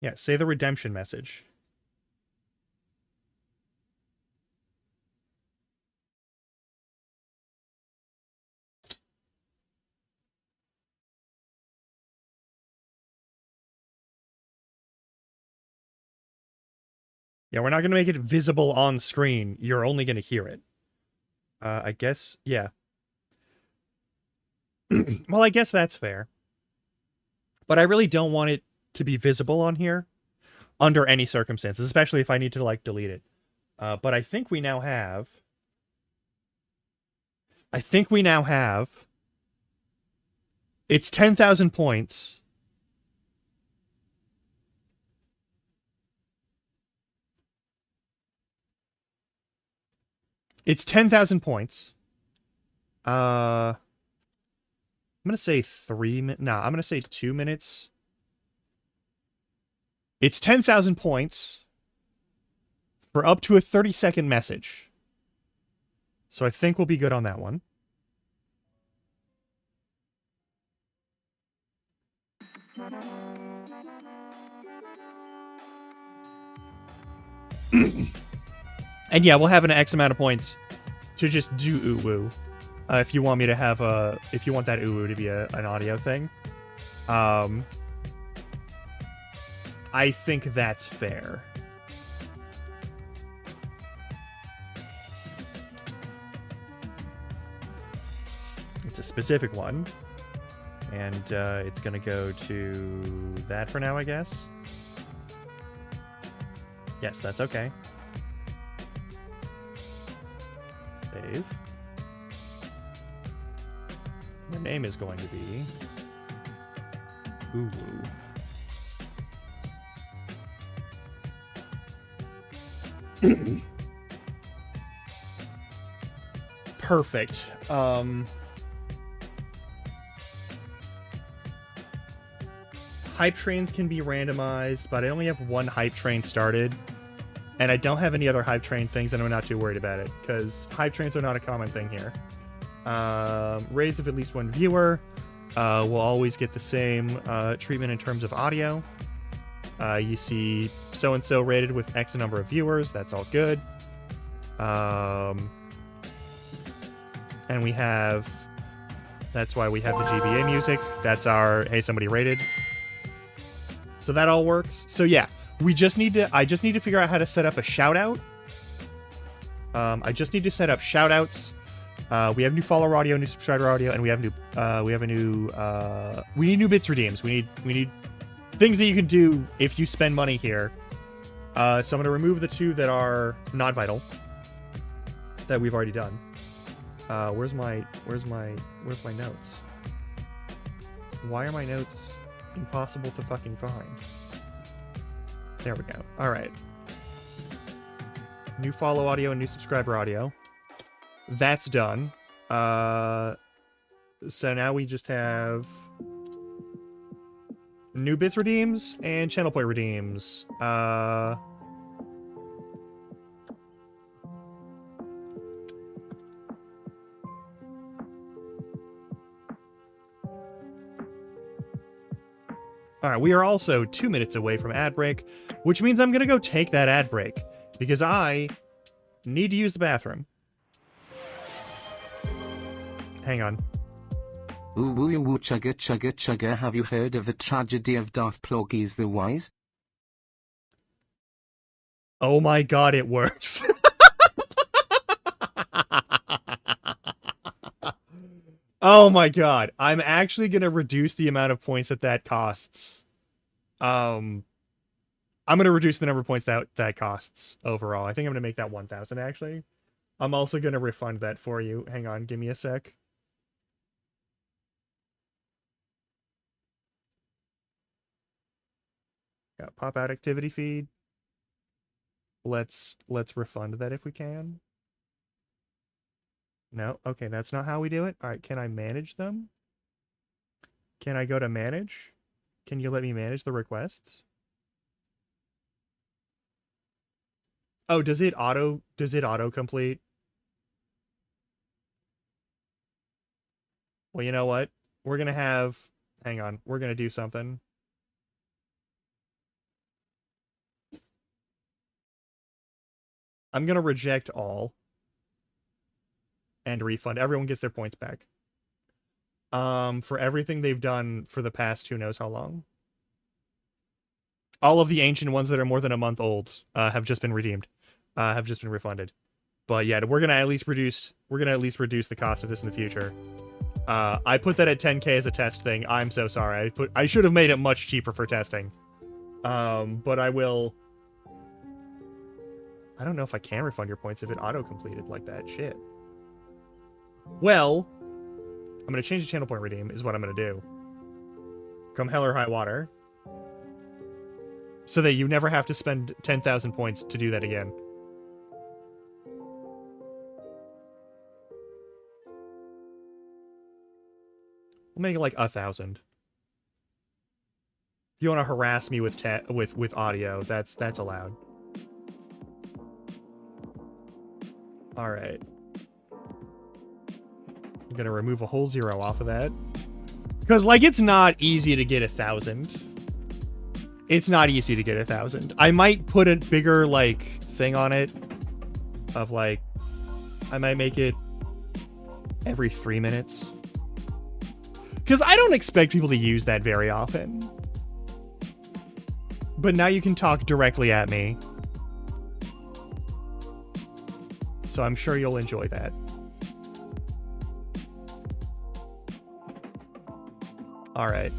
Yeah, say the redemption message. Yeah, we're not going to make it visible on screen. You're only going to hear it. I guess, yeah. Well, I guess that's fair. But I really don't want it to be visible on here under any circumstances, especially if I need to, like, delete it. But I think we now have... It's 10,000 points. It's 10,000 points. I'm going to say 3 minutes. Nah, I'm going to say 2 minutes. It's 10,000 points for up to a 30-second message. So I think we'll be good on that one. And yeah, we'll have an X amount of points to just do ooh-woo. If you want me to have if you want that ooh-woo to be an audio thing. I think that's fair. It's a specific one. And it's going to go to that for now, I guess. Yes, that's okay. Save. The name is going to be ooh-woo. Perfect. Hype trains can be randomized, but I only have one hype train started. And I don't have any other hype train things, and I'm not too worried about it, because hype trains are not a common thing here. Raids of at least one viewer will always get the same treatment in terms of audio. You see so-and-so rated with X number of viewers. That's all good. And we have... That's why we have the GBA music. That's our, hey, somebody rated. So that all works. So yeah, I just need to figure out how to set up a shout-out. I just need to set up shout-outs. We have new follower audio, new subscriber audio, and we need new bits redeems. We need things that you can do if you spend money here. So I'm gonna remove the two that are not vital that we've already done. Where's my notes? Why are my notes impossible to fucking find? There we go. All right. New follow audio and new subscriber audio. That's done. So now we just have new bits redeems and channel point redeems. All right, we are also 2 minutes away from ad break, which means I'm going to go take that ad break because I need to use the bathroom. Hang on. Ooh woo yoo woo chugga chugga chugga. Have you heard of the tragedy of Darth Plagueis the Wise? Oh my god, it works. Oh my god. I'm actually going to reduce the amount of points that costs. I'm going to reduce the number of points that costs overall. I think I'm going to make that 1,000 actually. I'm also going to refund that for you. Hang on, give me a sec. Got pop out activity feed. Let's refund that if we can. No, okay, that's not how we do it. All right, can I manage them? Can I go to manage? Can you let me manage the requests? Oh, does it auto complete? Well, you know what? We're going to have, hang on, we're going to do something. I'm going to reject all and refund. Everyone gets their points back. For everything they've done for the past who knows how long. All of the ancient ones that are more than a month old have just been redeemed. Have just been refunded. But yeah, we're gonna at least reduce the cost of this in the future. I put that at 10k as a test thing. I'm so sorry. I should have made it much cheaper for testing. But I will. I don't know if I can refund your points if it auto-completed like that. Shit. Well, I'm going to change the channel point redeem is what I'm going to do. Come hell or high water. So that you never have to spend 10,000 points to do that again. We'll make it like 1,000. If you want to harass me with audio, that's allowed. All right. I'm gonna remove a whole 0 off of that. Because, like, it's not easy to get 1,000. It's not easy to get 1,000. I might put a bigger, like, thing on it. Of, like, I might make it every 3 minutes. Because I don't expect people to use that very often. But now you can talk directly at me. So I'm sure you'll enjoy that. All right.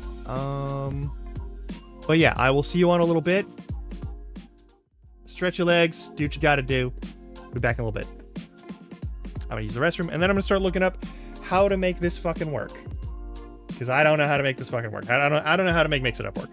But yeah, I will see you on a little bit. Stretch your legs, do what you gotta do. Be back in a little bit. I'm gonna use the restroom, and then I'm gonna start looking up how to make this fucking work. Because I don't know how to make this fucking work. I don't know how to make Mix It Up work.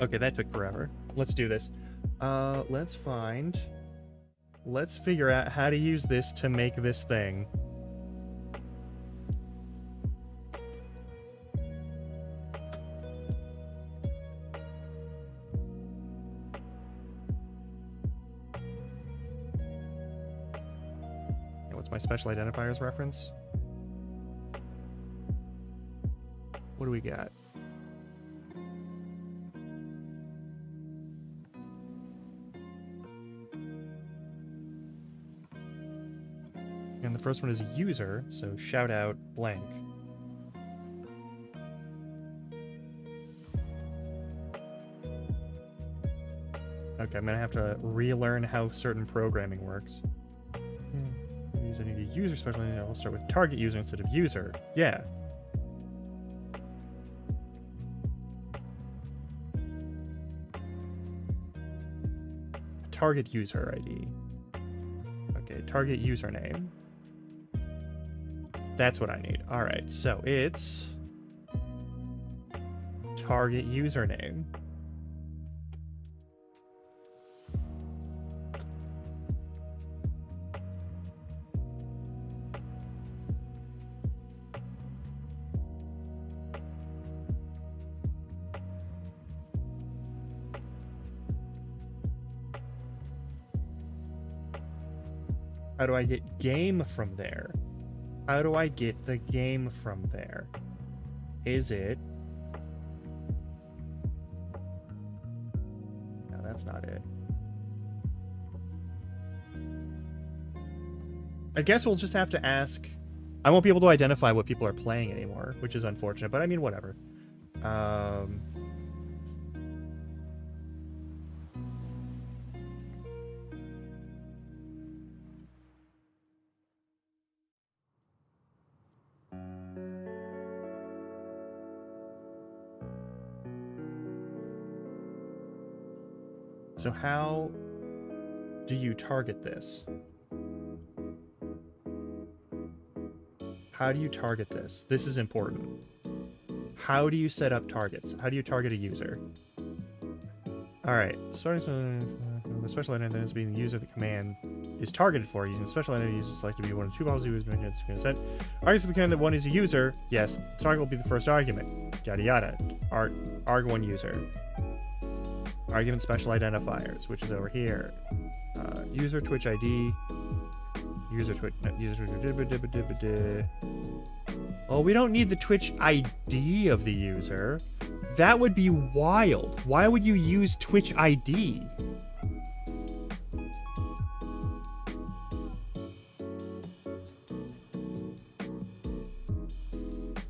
Okay, that took forever. Let's do this. Let's figure out how to use this to make this thing. What's my special identifiers reference? What do we got? And the first one is user, so shout out blank. Okay, I'm gonna have to relearn how certain programming works. Use any of the user special identifiers. I'll start with target user instead of user. Yeah. Target user ID. Okay, target username. That's what I need. Alright, so it's target username. How do I get game from there? How do I get the game from there? Is it... No, that's not it. I guess we'll just have to ask... I won't be able to identify what people are playing anymore, which is unfortunate, but I mean, whatever. So how do you target this? How do you target this? This is important. How do you set up targets? How do you target a user? Alright, starting from the special identity that is being the user of the command is targeted for. Using special identity users select to be one of two policies who is making consent. Arguments for the command that one is a user. Yes, the target will be the first argument. Yada yada. Arg1 user. Argument special identifiers, which is over here. User Twitch ID. User Twitch. No, user Twitch. Oh, we don't need the Twitch ID of the user. That would be wild. Why would you use Twitch ID?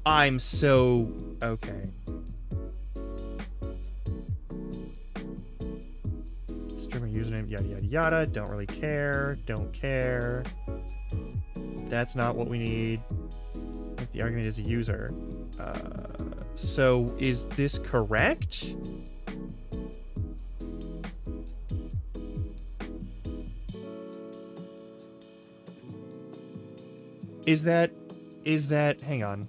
I'm so... Okay. Streamer username, yada yada yada. Don't really care. Don't care. That's not what we need. If the argument is a user. So is this correct? Is that, hang on.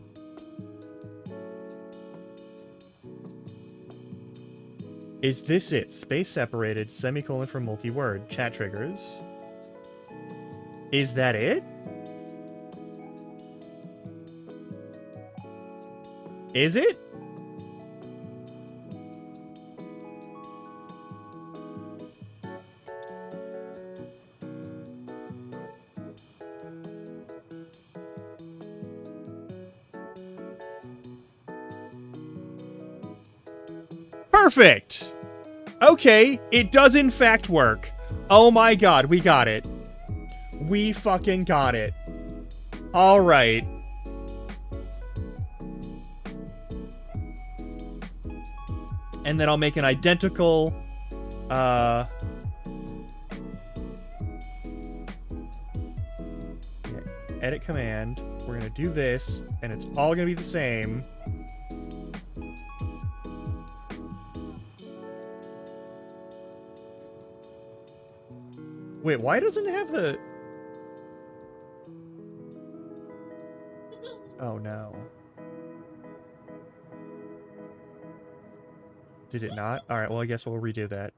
Is this it? Space separated, semicolon for multi-word, chat triggers. Is that it? Is it? Perfect! Okay, it does in fact work. Oh my god, we got it. We fucking got it. Alright. And then I'll make an identical, yeah, edit command. We're gonna do this, and it's all gonna be the same. Wait, why doesn't it have the... Oh no. Did it not? All right, well, I guess we'll redo that.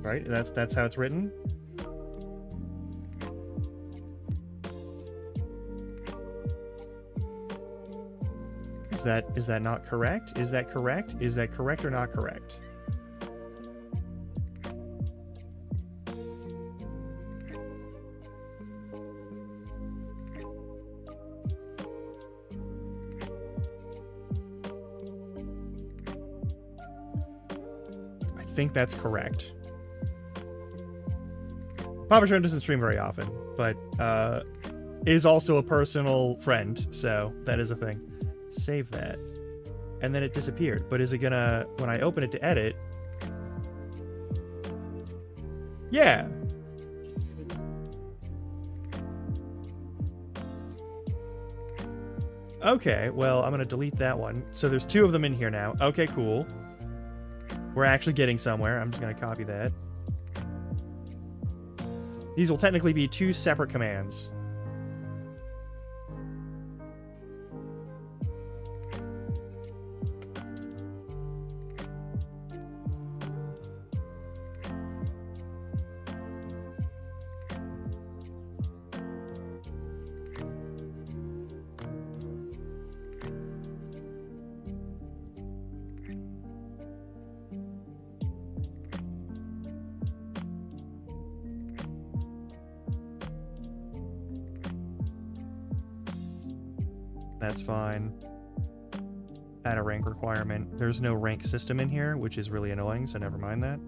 Right? That's how it's written. Is that not correct? Is that correct? Is that correct or not correct? I think that's correct. Papa Shrimp doesn't stream very often, but is also a personal friend, so that is a thing. Save that. And then it disappeared. But is it gonna, when I open it to edit? Yeah. Okay, well, I'm gonna delete that one. So there's 2 of them in here now. Okay, cool. We're actually getting somewhere. I'm just gonna copy that. These will technically be 2 separate commands. That's fine. Add a rank requirement. There's no rank system in here, which is really annoying, so never mind that.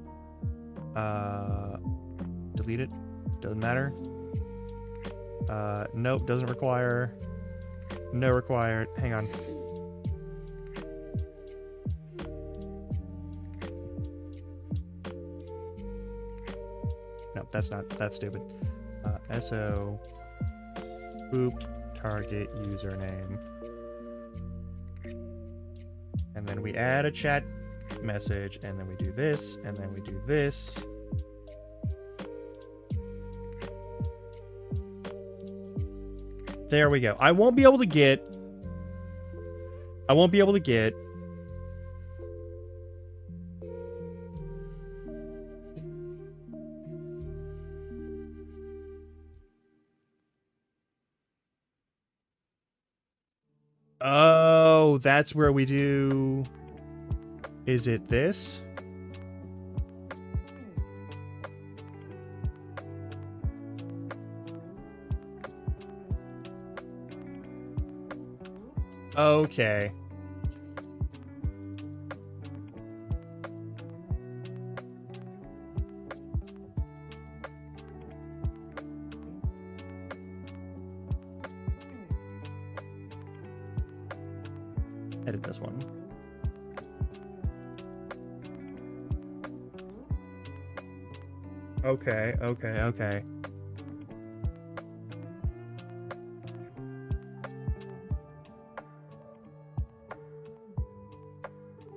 Delete it. Doesn't matter. Nope, doesn't require. No required. Hang on. Nope, that's stupid. SO boop target username. And then we add a chat message, and then we do this, and then we do this. There we go. I won't be able to get Oh, that's where we do... Is it this? Okay. Edit this one. Okay.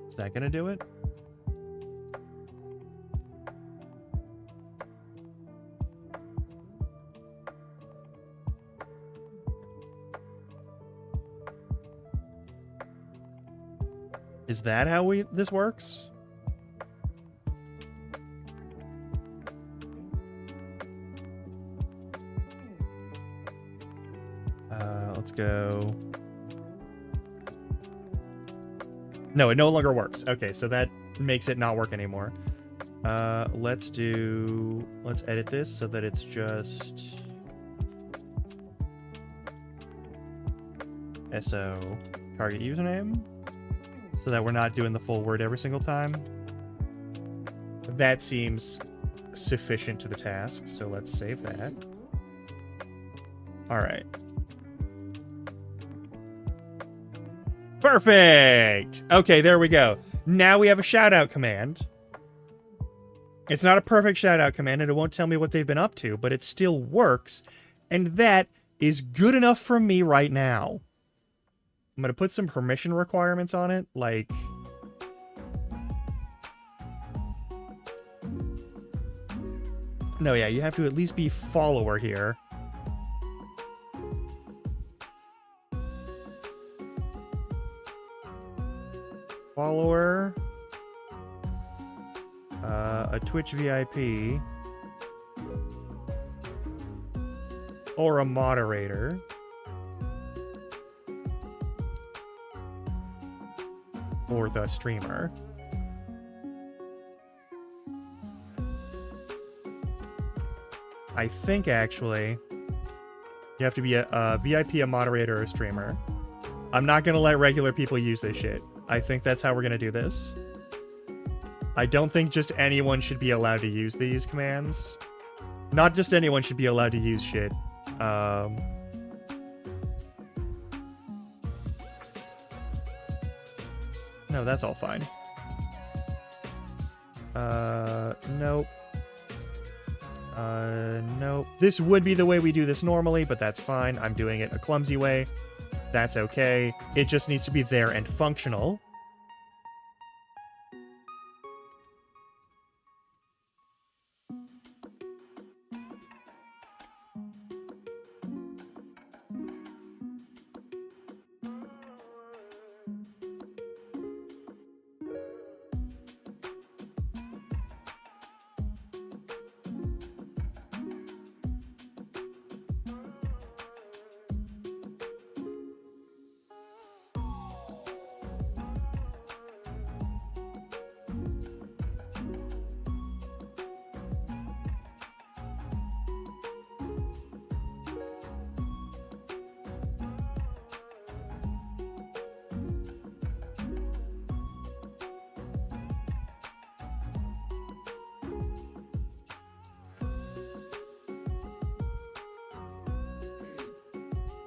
Is that gonna do it? Is that how this works? Let's go. No, it no longer works. Okay, so that makes it not work anymore. Let's edit this so that it's just SO target username, so that we're not doing the full word every single time. That seems sufficient to the task, so let's save that. All right. Perfect! Okay, there we go. Now we have a shout-out command. It's not a perfect shout-out command, and it won't tell me what they've been up to, but it still works, and that is good enough for me right now. I'm going to put some permission requirements on it, like... No, yeah, you have to at least be follower here. Follower... a Twitch VIP, or a moderator, or the streamer. I think, actually, you have to be a VIP, a moderator, or a streamer. I'm not going to let regular people use this shit. I think that's how we're going to do this. I don't think just anyone should be allowed to use these commands. Not just anyone should be allowed to use shit. No, that's all fine. Nope. Nope. This would be the way we do this normally, but that's fine. I'm doing it a clumsy way. That's okay. It just needs to be there and functional.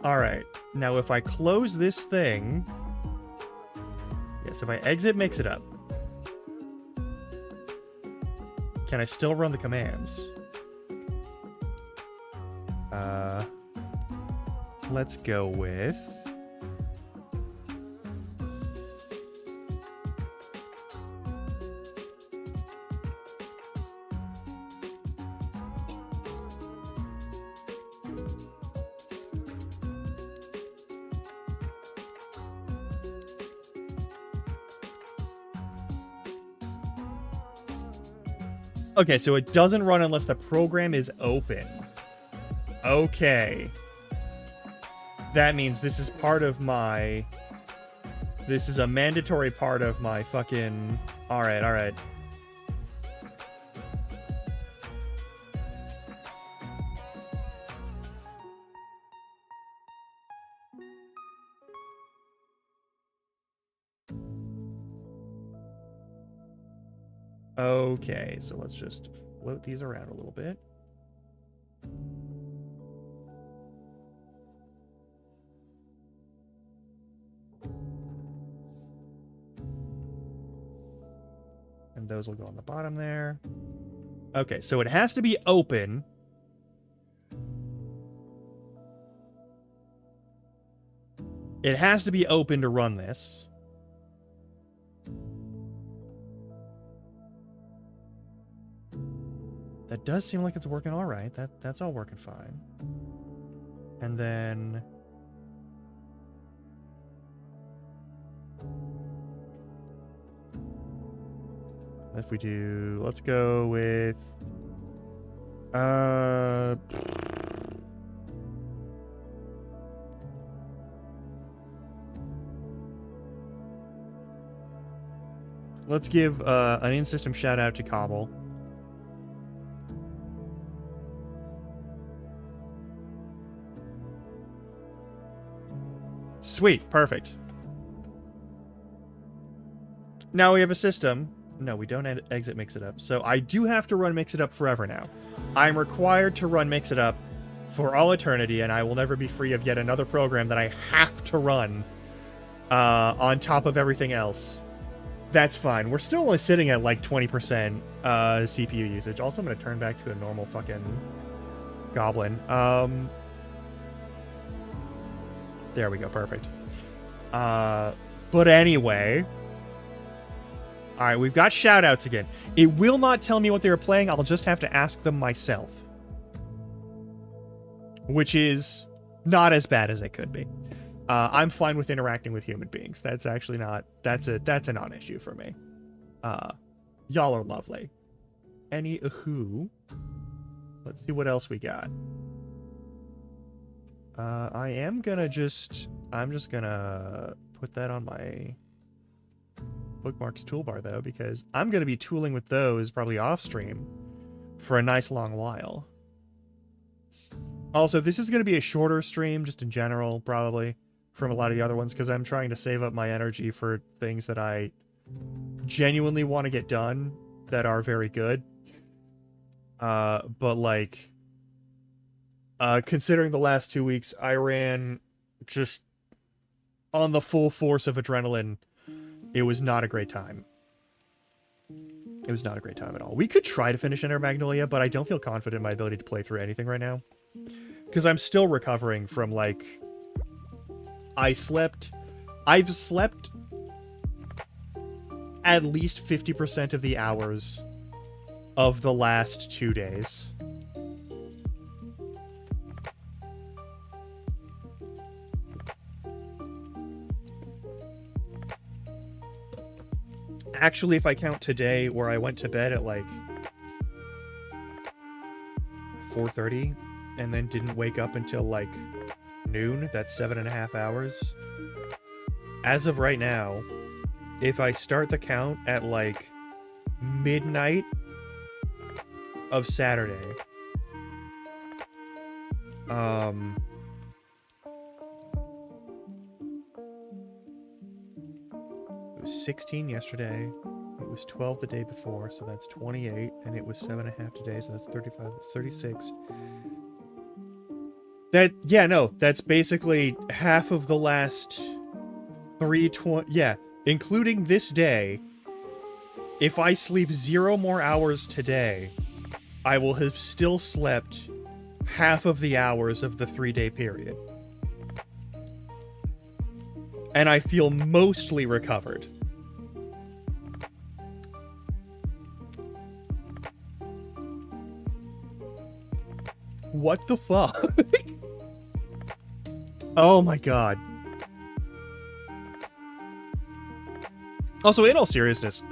Alright, now if I close this thing... Yes, if I exit Mix It Up, can I still run the commands? Let's go with... Okay, so it doesn't run unless the program is open. Okay. That means this is part of my... This is a mandatory part of my fucking... Alright, alright. Okay, so let's just float these around a little bit. And those will go on the bottom there. Okay, so it has to be open. It has to be open to run this. That does seem like it's working all right. That's all working fine. And then... if we do... Let's go with... let's give an in-system shout-out to Cobble. Sweet, perfect. Now we have a system. No, we don't exit Mix It Up. So I do have to run Mix It Up forever now. I'm required to run Mix It Up for all eternity, and I will never be free of yet another program that I have to run on top of everything else. That's fine. We're still only sitting at like 20% CPU usage. Also, I'm going to turn back to a normal fucking goblin. There we go. Perfect. But anyway. All right, we've got shoutouts again. It will not tell me what they were playing. I'll just have to ask them myself. Which is not as bad as it could be. I'm fine with interacting with human beings. That's actually not... That's a non-issue for me. Y'all are lovely. Anywho, let's see what else we got. I'm just gonna put that on my bookmarks toolbar, though, because I'm gonna be tooling with those probably off stream for a nice long while. Also, this is gonna be a shorter stream, just in general, probably, from a lot of the other ones, because I'm trying to save up my energy for things that I genuinely want to get done that are very good. But like, considering the last 2 weeks, I ran just on the full force of adrenaline. It was not a great time. It was not a great time at all. We could try to finish Ender Magnolia, but I don't feel confident in my ability to play through anything right now. Because I'm still recovering from, like... I've slept at least 50% of the hours of the last 2 days. Actually, if I count today, where I went to bed at like 4:30 and then didn't wake up until like noon, that's 7.5 hours. As of right now, if I start the count at like midnight of Saturday, it was 16 yesterday, it was 12 the day before, so that's 28, and it was 7.5 today, so that's 35, that's 36. That's basically half of the last 320, yeah, including this day. If I sleep 0 more hours today, I will have still slept half of the hours of the 3-day period. And I feel mostly recovered. What the fuck? Oh my god. Also, in all seriousness,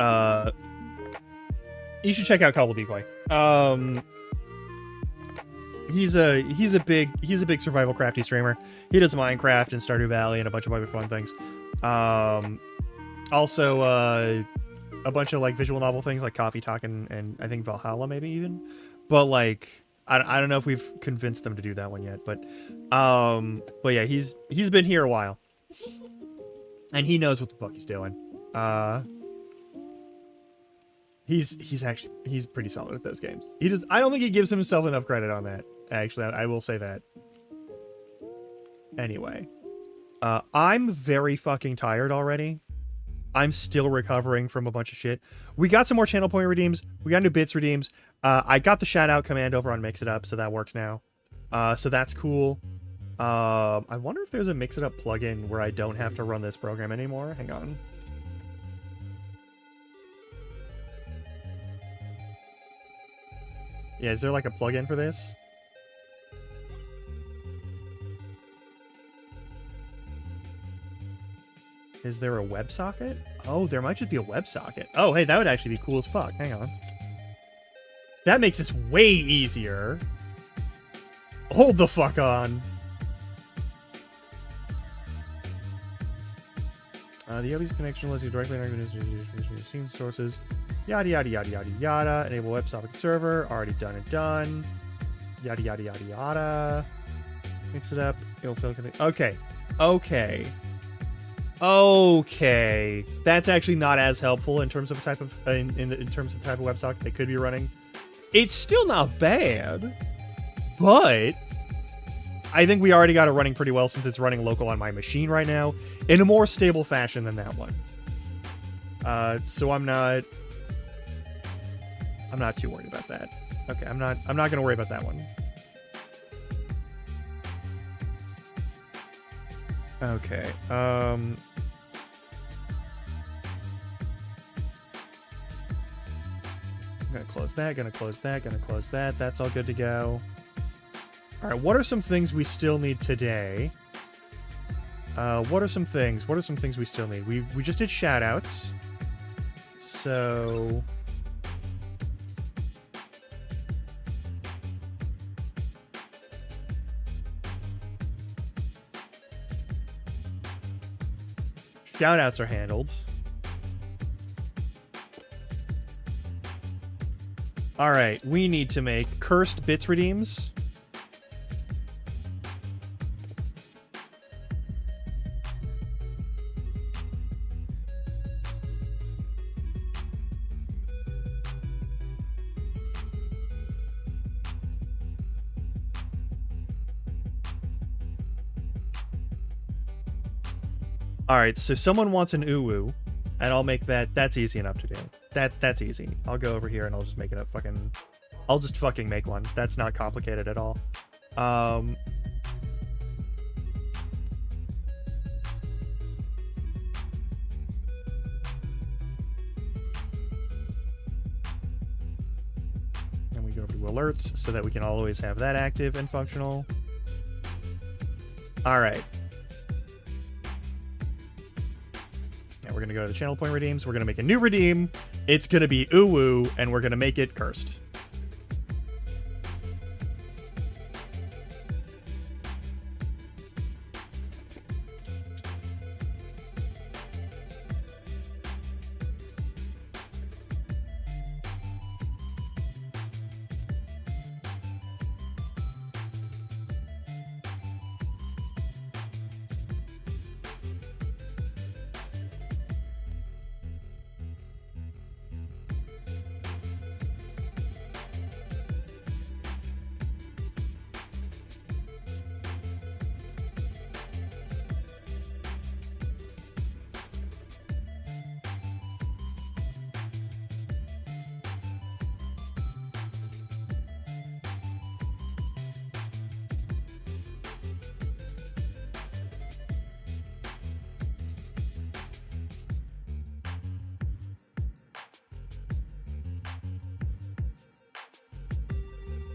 you should check out Cobble Decoy. He's a big survival crafty streamer. He does Minecraft and Stardew Valley and a bunch of other fun things. Also, a bunch of like visual novel things like Coffee Talk and I think Valhalla maybe even. But like, I don't know if we've convinced them to do that one yet. But yeah, he's been here a while, and he knows what the fuck he's doing. He's pretty solid at those games. I don't think he gives himself enough credit on that. Actually, I will say that. Anyway, I'm very fucking tired already. I'm still recovering from a bunch of shit. We got some more channel point redeems. We got new bits redeems. I got the shout out command over on Mix It Up, so that works now. So that's cool. I wonder if there's a Mix It Up plugin where I don't have to run this program anymore. Hang on. Yeah, is there like a plugin for this? Is there a WebSocket? Oh, there might just be a WebSocket. Oh, hey, that would actually be cool as fuck. Hang on. That makes this way easier. Hold the fuck on. The OBS connection lets you directly interact with scene sources. Yada, yada, yada, yada, yada. Enable WebSocket server. Already done and done. Yada, yada, yada, yada. Mix it up. It'll fill connect. Okay. Okay. Okay. That's actually not as helpful in terms of type of in terms of type of WebSocket they could be running. It's still not bad, but I think we already got it running pretty well since it's running local on my machine right now in a more stable fashion than that one. So I'm not too worried about that. Okay, I'm not gonna worry about that one. Okay, gonna close that, gonna close that, gonna close that. That's all good to go. All right, what are some things we still need today? What are some things we still need? We just did shoutouts. So shoutouts are handled. All right, we need to make cursed bits redeems. All right, so someone wants an uwu, and I'll make that. That's easy enough to do. That's easy. I'll go over here and I'll just make it up. I'll just fucking make one. That's not complicated at all. And we go over to alerts so that we can always have that active and functional. All right. We're going to go to the channel point redeems. We're going to make a new redeem. It's going to be uwu, and we're going to make it cursed.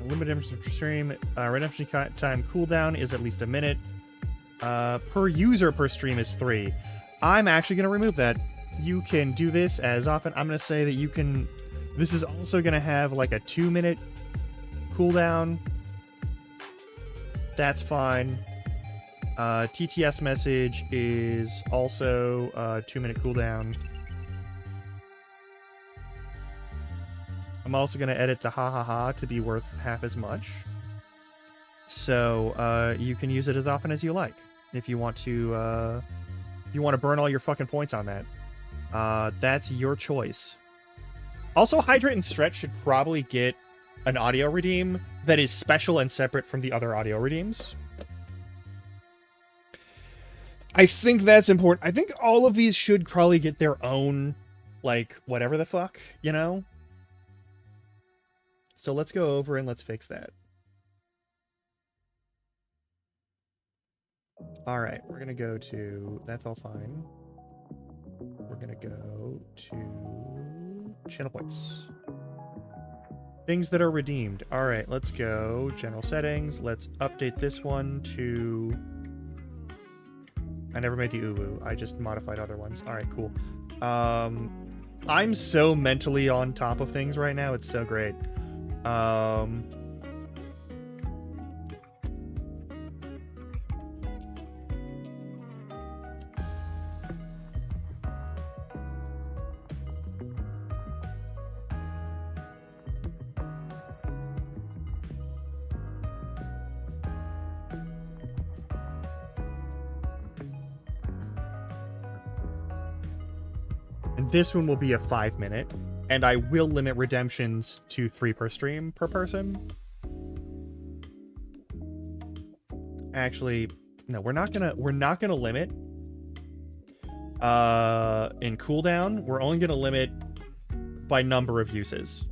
Limited stream. Redemption time cooldown is at least a minute. Per user per stream is 3. I'm actually going to remove that. You can do this as often. I'm going to say that you can... This is also going to have like a 2-minute cooldown. That's fine. TTS message is also a 2-minute cooldown. I'm also going to edit the ha ha ha to be worth half as much. So you can use it as often as you like. If you want to burn all your fucking points on that. That's your choice. Also, Hydrate and Stretch should probably get an audio redeem that is special and separate from the other audio redeems. I think that's important. I think all of these should probably get their own, like, whatever the fuck, you know? So let's go over and let's fix that. All right, we're going to go to... That's all fine. We're going to go to channel points. Things that are redeemed. All right, let's go general settings. Let's update this one to... I never made the uwu. I just modified other ones. All right, cool. I'm so mentally on top of things right now. It's so great. And this one will be a 5-minute. And I will limit redemptions to 3 per stream per person. Actually, no, we're not gonna limit. In cooldown, we're only going to limit by number of uses.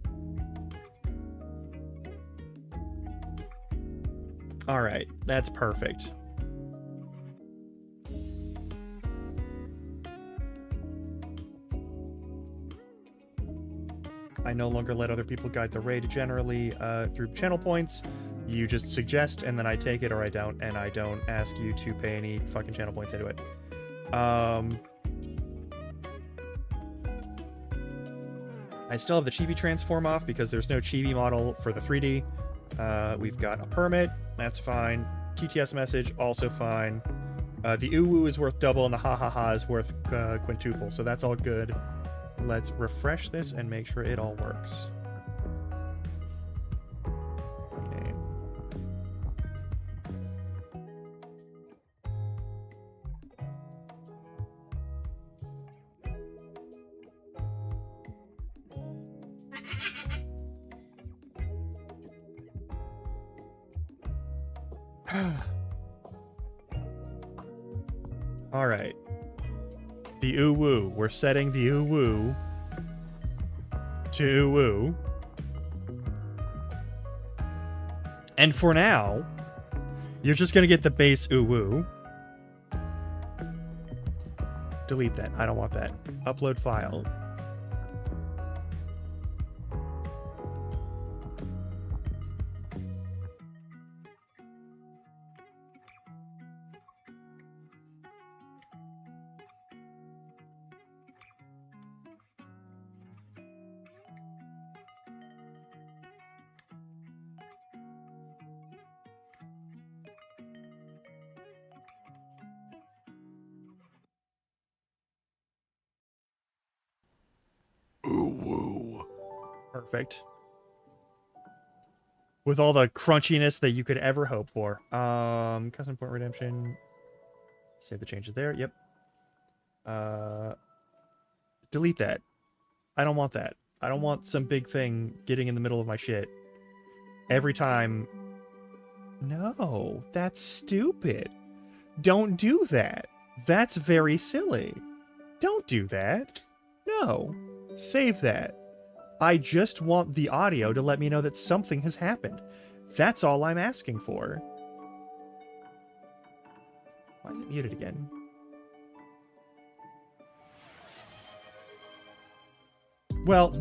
All right, that's perfect. I no longer let other people guide the raid generally through channel points. You just suggest, and then I take it or I don't, and I don't ask you to pay any fucking channel points into it. I still have the chibi transform off because there's no chibi model for the 3D. We've got a permit, that's fine. TTS message, also fine. The uwu is worth double and the ha ha ha is worth quintuple, so that's all good. Let's refresh this and make sure it all works. Rename. All right. The uwu. We're setting the uwu to uwu. And for now, you're just going to get the base uwu. Delete that. I don't want that. Upload file. Perfect. With all the crunchiness that you could ever hope for. Custom point redemption. Save the changes there. Yep. Delete that. I don't want that. I don't want some big thing getting in the middle of my shit. Every time. No, that's stupid. Don't do that. That's very silly. Don't do that. No. Save that. I just want the audio to let me know that something has happened. That's all I'm asking for. Why is it muted again? Well,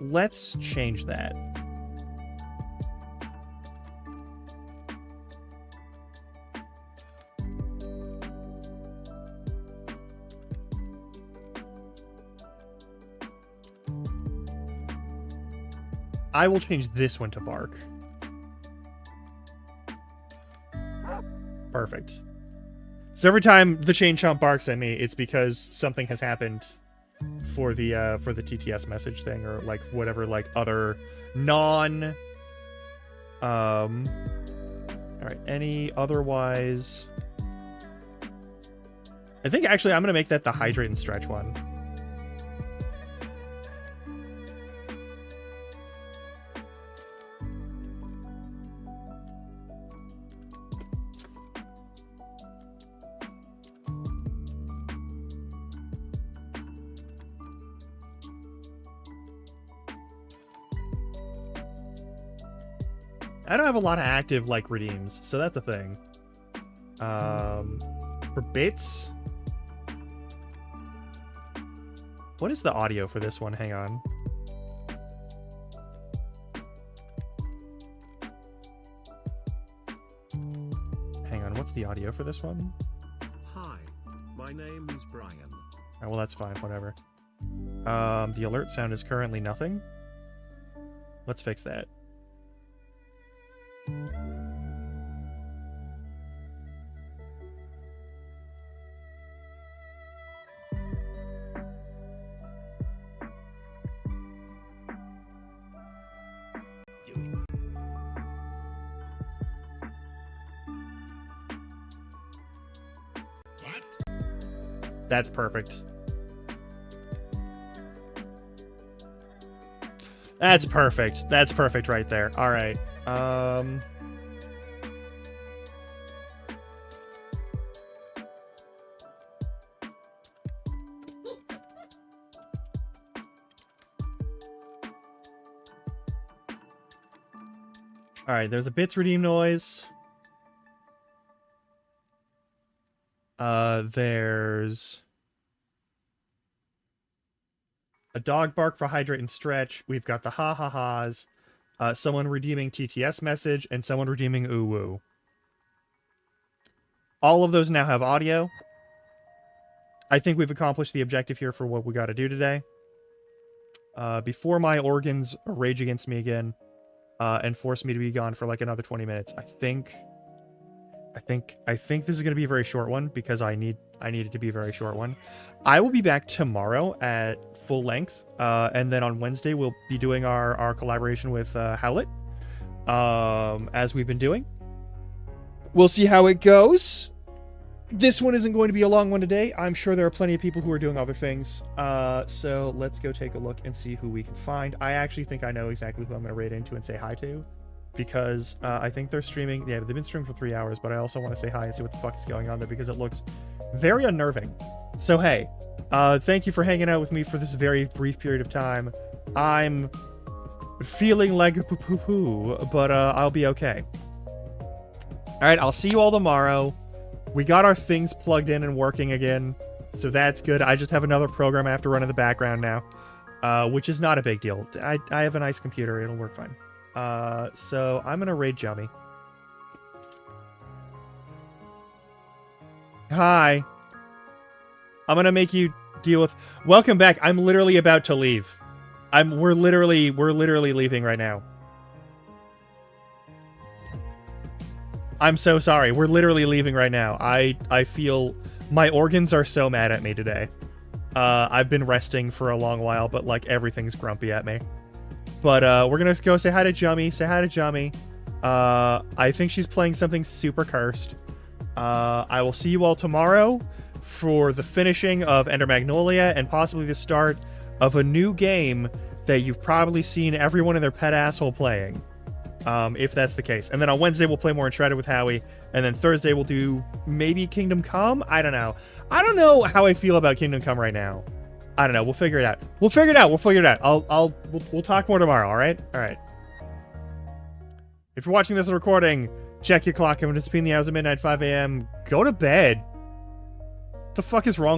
let's change that. I will change this one to bark. Perfect. So every time the chain chomp barks at me, it's because something has happened for the TTS message thing, or like whatever, like other non all right, any otherwise. I think actually I'm gonna make that the hydrate and stretch one. I don't have a lot of active, like, redeems, so that's a thing. For bits... What is the audio for this one? Hang on. Hang on, what's the audio for this one? Hi, my name is Brian. Oh, well, that's fine, whatever. The alert sound is currently nothing. Let's fix that. That's perfect. That's perfect. That's perfect right there. All right. Alright, there's a bits redeem noise. There's a dog bark for hydrate and stretch. We've got the ha-ha-has. Someone redeeming TTS message, and someone redeeming ooh-woo. All of those now have audio. I think we've accomplished the objective here for what we got to do today. Before my organs rage against me again, and force me to be gone for like another 20 minutes. I think this is going to be a very short one because I need it to be a very short one. I will be back tomorrow at full length, and then on Wednesday we'll be doing our collaboration with Howlett, as we've been doing. We'll see how it goes. This one isn't going to be a long one today. I'm sure there are plenty of people who are doing other things. So let's go take a look and see who we can find. I actually think I know exactly who I'm going to raid into and say hi to, because I think they're streaming. Yeah, they've been streaming for 3 hours, but I also want to say hi and see what the fuck is going on there because it looks very unnerving. So hey, thank you for hanging out with me for this very brief period of time. I'm feeling like a poo-poo-poo, but I'll be okay. All right, I'll see you all tomorrow. We got our things plugged in and working again, so that's good. I just have another program I have to run in the background now, which is not a big deal. I have a nice computer. It'll work fine. So I'm going to raid Jummy. Hi. I'm going to make you deal with... Welcome back. I'm literally about to leave. We're literally leaving right now. I'm so sorry. We're literally leaving right now. I feel my organs are so mad at me today. I've been resting for a long while, but like everything's grumpy at me. But we're gonna go say hi to Jummy. Say hi to Jummy. I think she's playing something super cursed. I will see you all tomorrow for the finishing of Ender Magnolia and possibly the start of a new game that you've probably seen everyone and their pet asshole playing. If that's the case. And then on Wednesday, we'll play more Enshrouded with Howie. And then Thursday, we'll do maybe Kingdom Come? I don't know. I don't know how I feel about Kingdom Come right now. I don't know. We'll figure it out. We'll figure it out. We'll talk more tomorrow, all right? All right. If you're watching this recording, check your clock. When it's between the hours of midnight, 5 a.m., go to bed. What the fuck is wrong